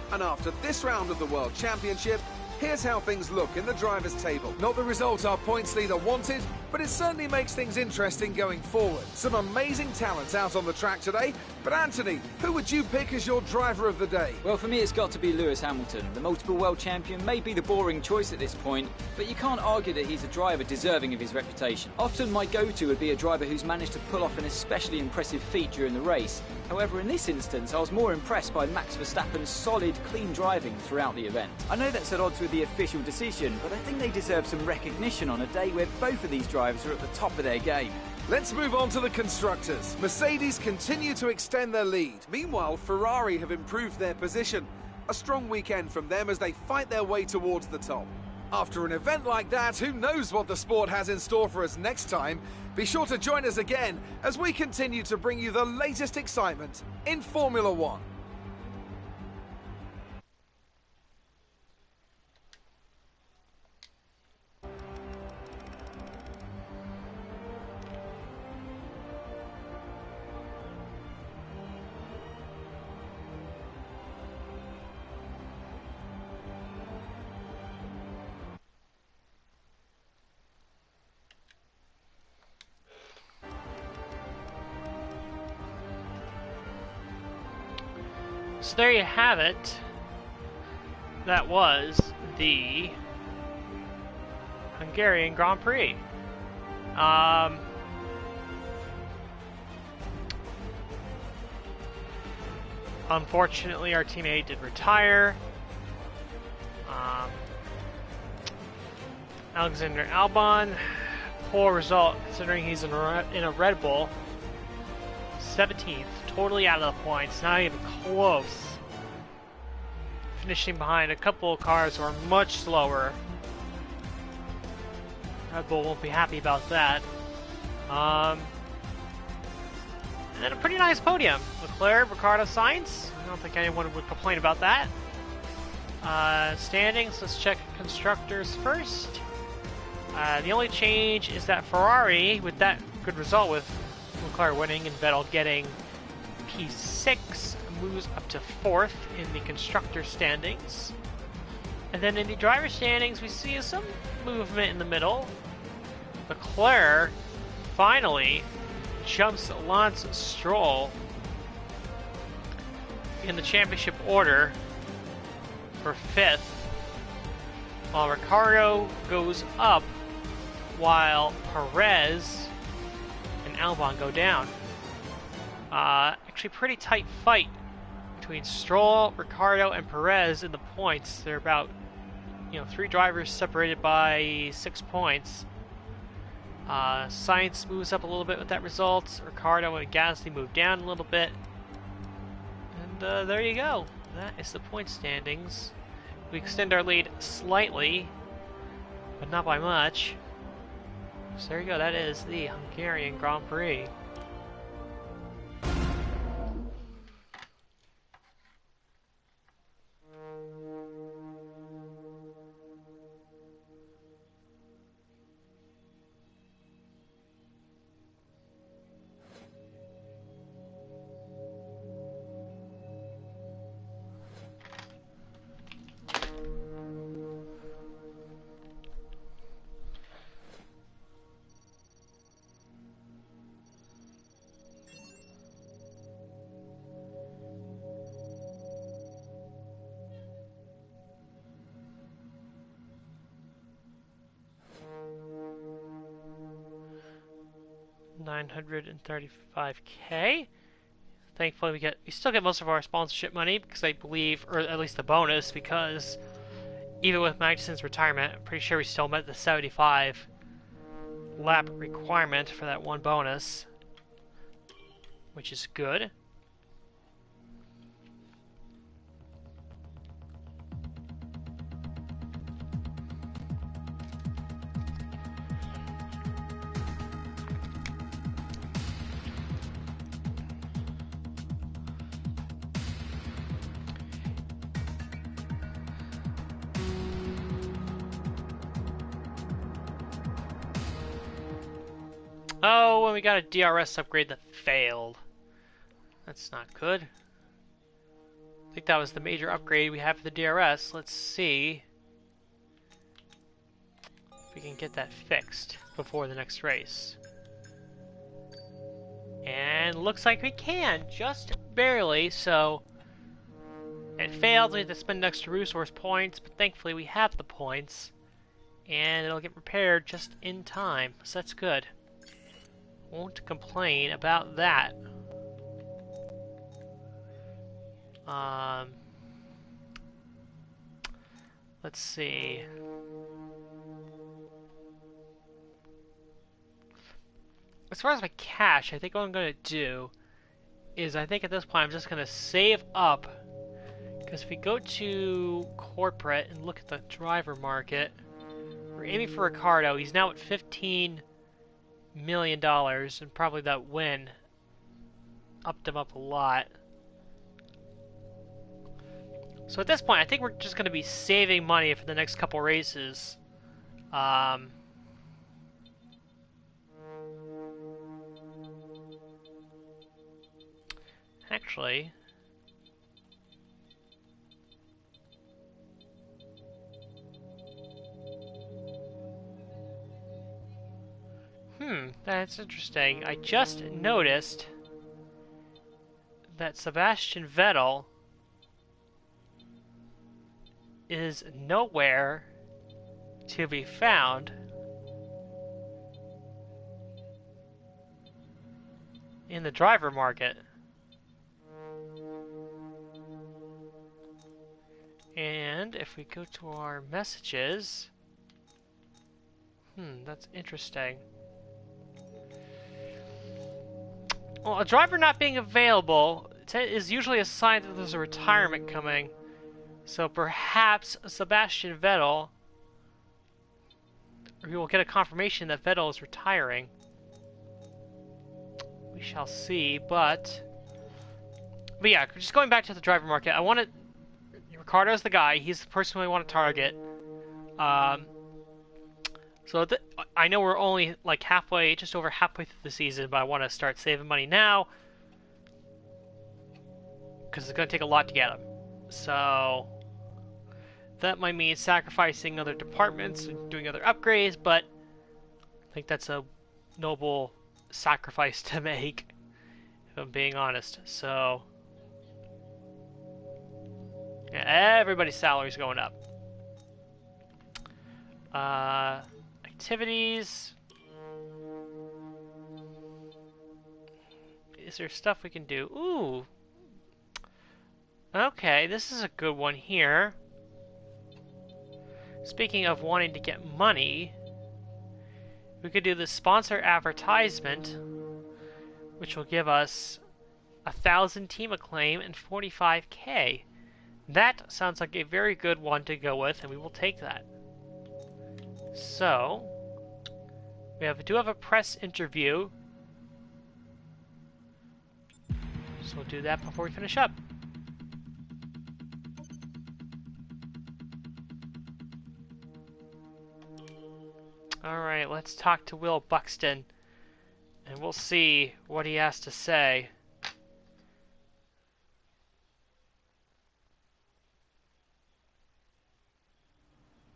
And after this round of the World Championship, here's how things look in the drivers' table. Not the result our points leader wanted, but it certainly makes things interesting going forward. Some amazing talents out on the track today, But Anthony, who would you pick as your driver of the day? Well, for me, it's got to be Lewis Hamilton. The multiple world champion may be the boring choice at this point, but you can't argue that he's a driver deserving of his reputation. Often my go-to would be a driver who's managed to pull off an especially impressive feat during the race. However, in this instance, I was more impressed by Max Verstappen's solid, clean driving throughout the event. I know that's at odds with the official decision, but I think they deserve some recognition on a day where both of these drivers are at the top of their game. Let's move on to the constructors. Mercedes continue to extend their lead. Meanwhile, Ferrari have improved their position. A strong weekend from them as they fight their way towards the top. After an event like that, who knows what the sport has in store for us next time? Be sure to join us again as we continue to bring you the latest excitement in Formula One. So there you have it. That was the Hungarian Grand Prix. Unfortunately, our teammate did retire. Alexander Albon, poor result considering he's in a Red Bull. 17th, totally out of the points, not even close. Finishing behind a couple of cars who are much slower. Red Bull won't be happy about that. And then a pretty nice podium. Leclerc, Ricciardo, Sainz. I don't think anyone would complain about that. Standings, let's check constructors first. The only change is that Ferrari, with that good result with Leclerc winning and Vettel getting P6, moves up to 4th in the constructor standings. And then in the driver standings, we see some movement in the middle. Leclerc finally jumps Lance Stroll in the championship order for 5th, while Ricciardo goes up while Perez and Albon go down. Actually pretty tight fight between Stroll, Ricciardo, and Perez in the points. They're about, 3 drivers separated by 6 points. Sainz moves up a little bit with that result. Ricciardo and Gasly move down a little bit. And there you go. That is the point standings. We extend our lead slightly, but not by much. So there you go. That is the Hungarian Grand Prix. $935K. Thankfully, we still get most of our sponsorship money because I believe, or at least the bonus, because even with Magnussen's retirement, I'm pretty sure we still met the 75 lap requirement for that one bonus, which is good. Oh, and we got a DRS upgrade that failed. That's not good. I think that was the major upgrade we have for the DRS. Let's see if we can get that fixed before the next race. And looks like we can, just barely, so it failed. We had to spend extra resource points, but thankfully we have the points. And it'll get repaired just in time, so that's good. Won't complain about that. Let's see. As far as my cash, I think what I'm going to do is I think at this point I'm just going to save up. Because if we go to corporate and look at the driver market, we're aiming for Ricardo. He's now at $15 million, and probably that win upped him up a lot. So at this point, I think we're just going to be saving money for the next couple races. Actually, that's interesting. I just noticed that Sebastian Vettel is nowhere to be found in the driver market. And if we go to our messages, that's interesting. Well, a driver not being available is usually a sign that there's a retirement coming. So perhaps Sebastian Vettel, or we will get a confirmation that Vettel is retiring. We shall see, but yeah, just going back to the driver market, I want to. Ricardo's the guy. He's the person we want to target. So I know we're only like halfway, just over halfway through the season, but I want to start saving money now because it's going to take a lot to get him. So that might mean sacrificing other departments and doing other upgrades, but I think that's a noble sacrifice to make, if I'm being honest. So yeah, everybody's salary's going up. Activities. Is there stuff we can do? Ooh. Okay, this is a good one here. Speaking of wanting to get money, we could do the sponsor advertisement, which will give us 1,000 team acclaim and 45k. That sounds like a very good one to go with, and we will take that. So, we do have a press interview. So we'll do that before we finish up. Alright, let's talk to Will Buxton, and we'll see what he has to say.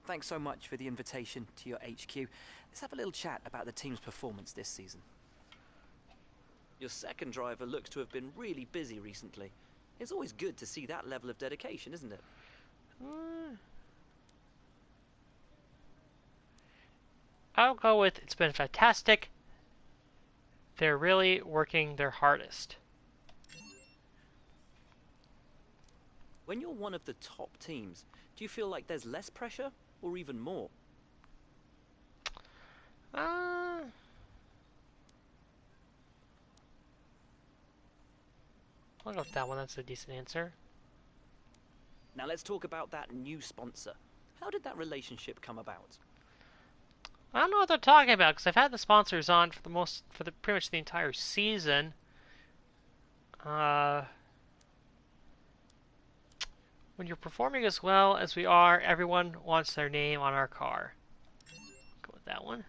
Thanks so much for the invitation to your HQ. Let's have a little chat about the team's performance this season. Your second driver looks to have been really busy recently. It's always good to see that level of dedication, isn't it? I'll go with it's been fantastic. They're really working their hardest. When you're one of the top teams, do you feel like there's less pressure or even more? I'll go with that one. That's a decent answer. Now let's talk about that new sponsor. How did that relationship come about? I don't know what they're talking about because I've had the sponsors on for pretty much the entire season. When you're performing as well as we are, everyone wants their name on our car. Go with that one.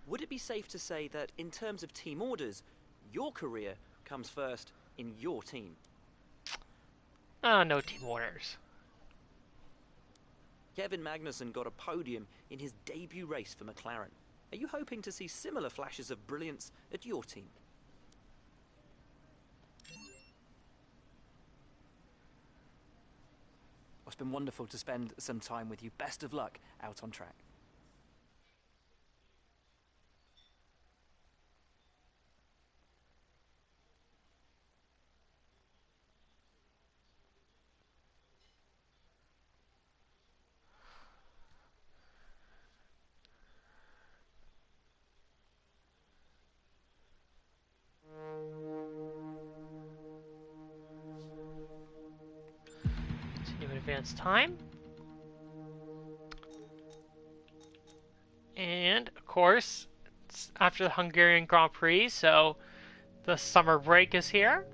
Would it be safe to say that in terms of team orders, your career comes first in your team? No team orders. Kevin Magnussen got a podium in his debut race for McLaren. Are you hoping to see similar flashes of brilliance at your team? It's been wonderful to spend some time with you. Best of luck out on track. Continue advanced time. And, of course, it's after the Hungarian Grand Prix, so the summer break is here.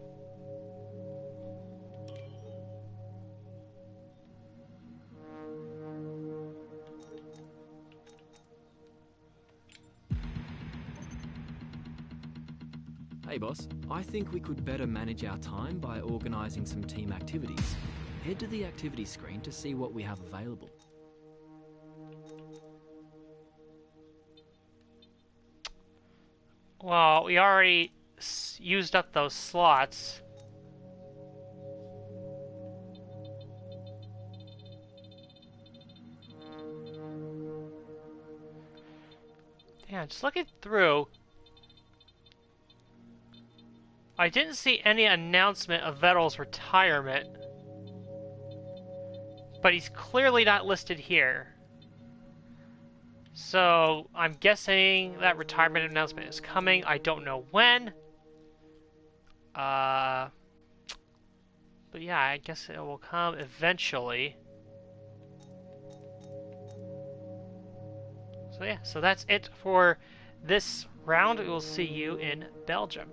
Hey boss, I think we could better manage our time by organising some team activities. Head to the activity screen to see what we have available. Well, we already used up those slots. Yeah, just looking through, I didn't see any announcement of Vettel's retirement, but he's clearly not listed here. So I'm guessing that retirement announcement is coming. I don't know when. But yeah, I guess it will come eventually. So yeah, so that's it for this round. We will see you in Belgium.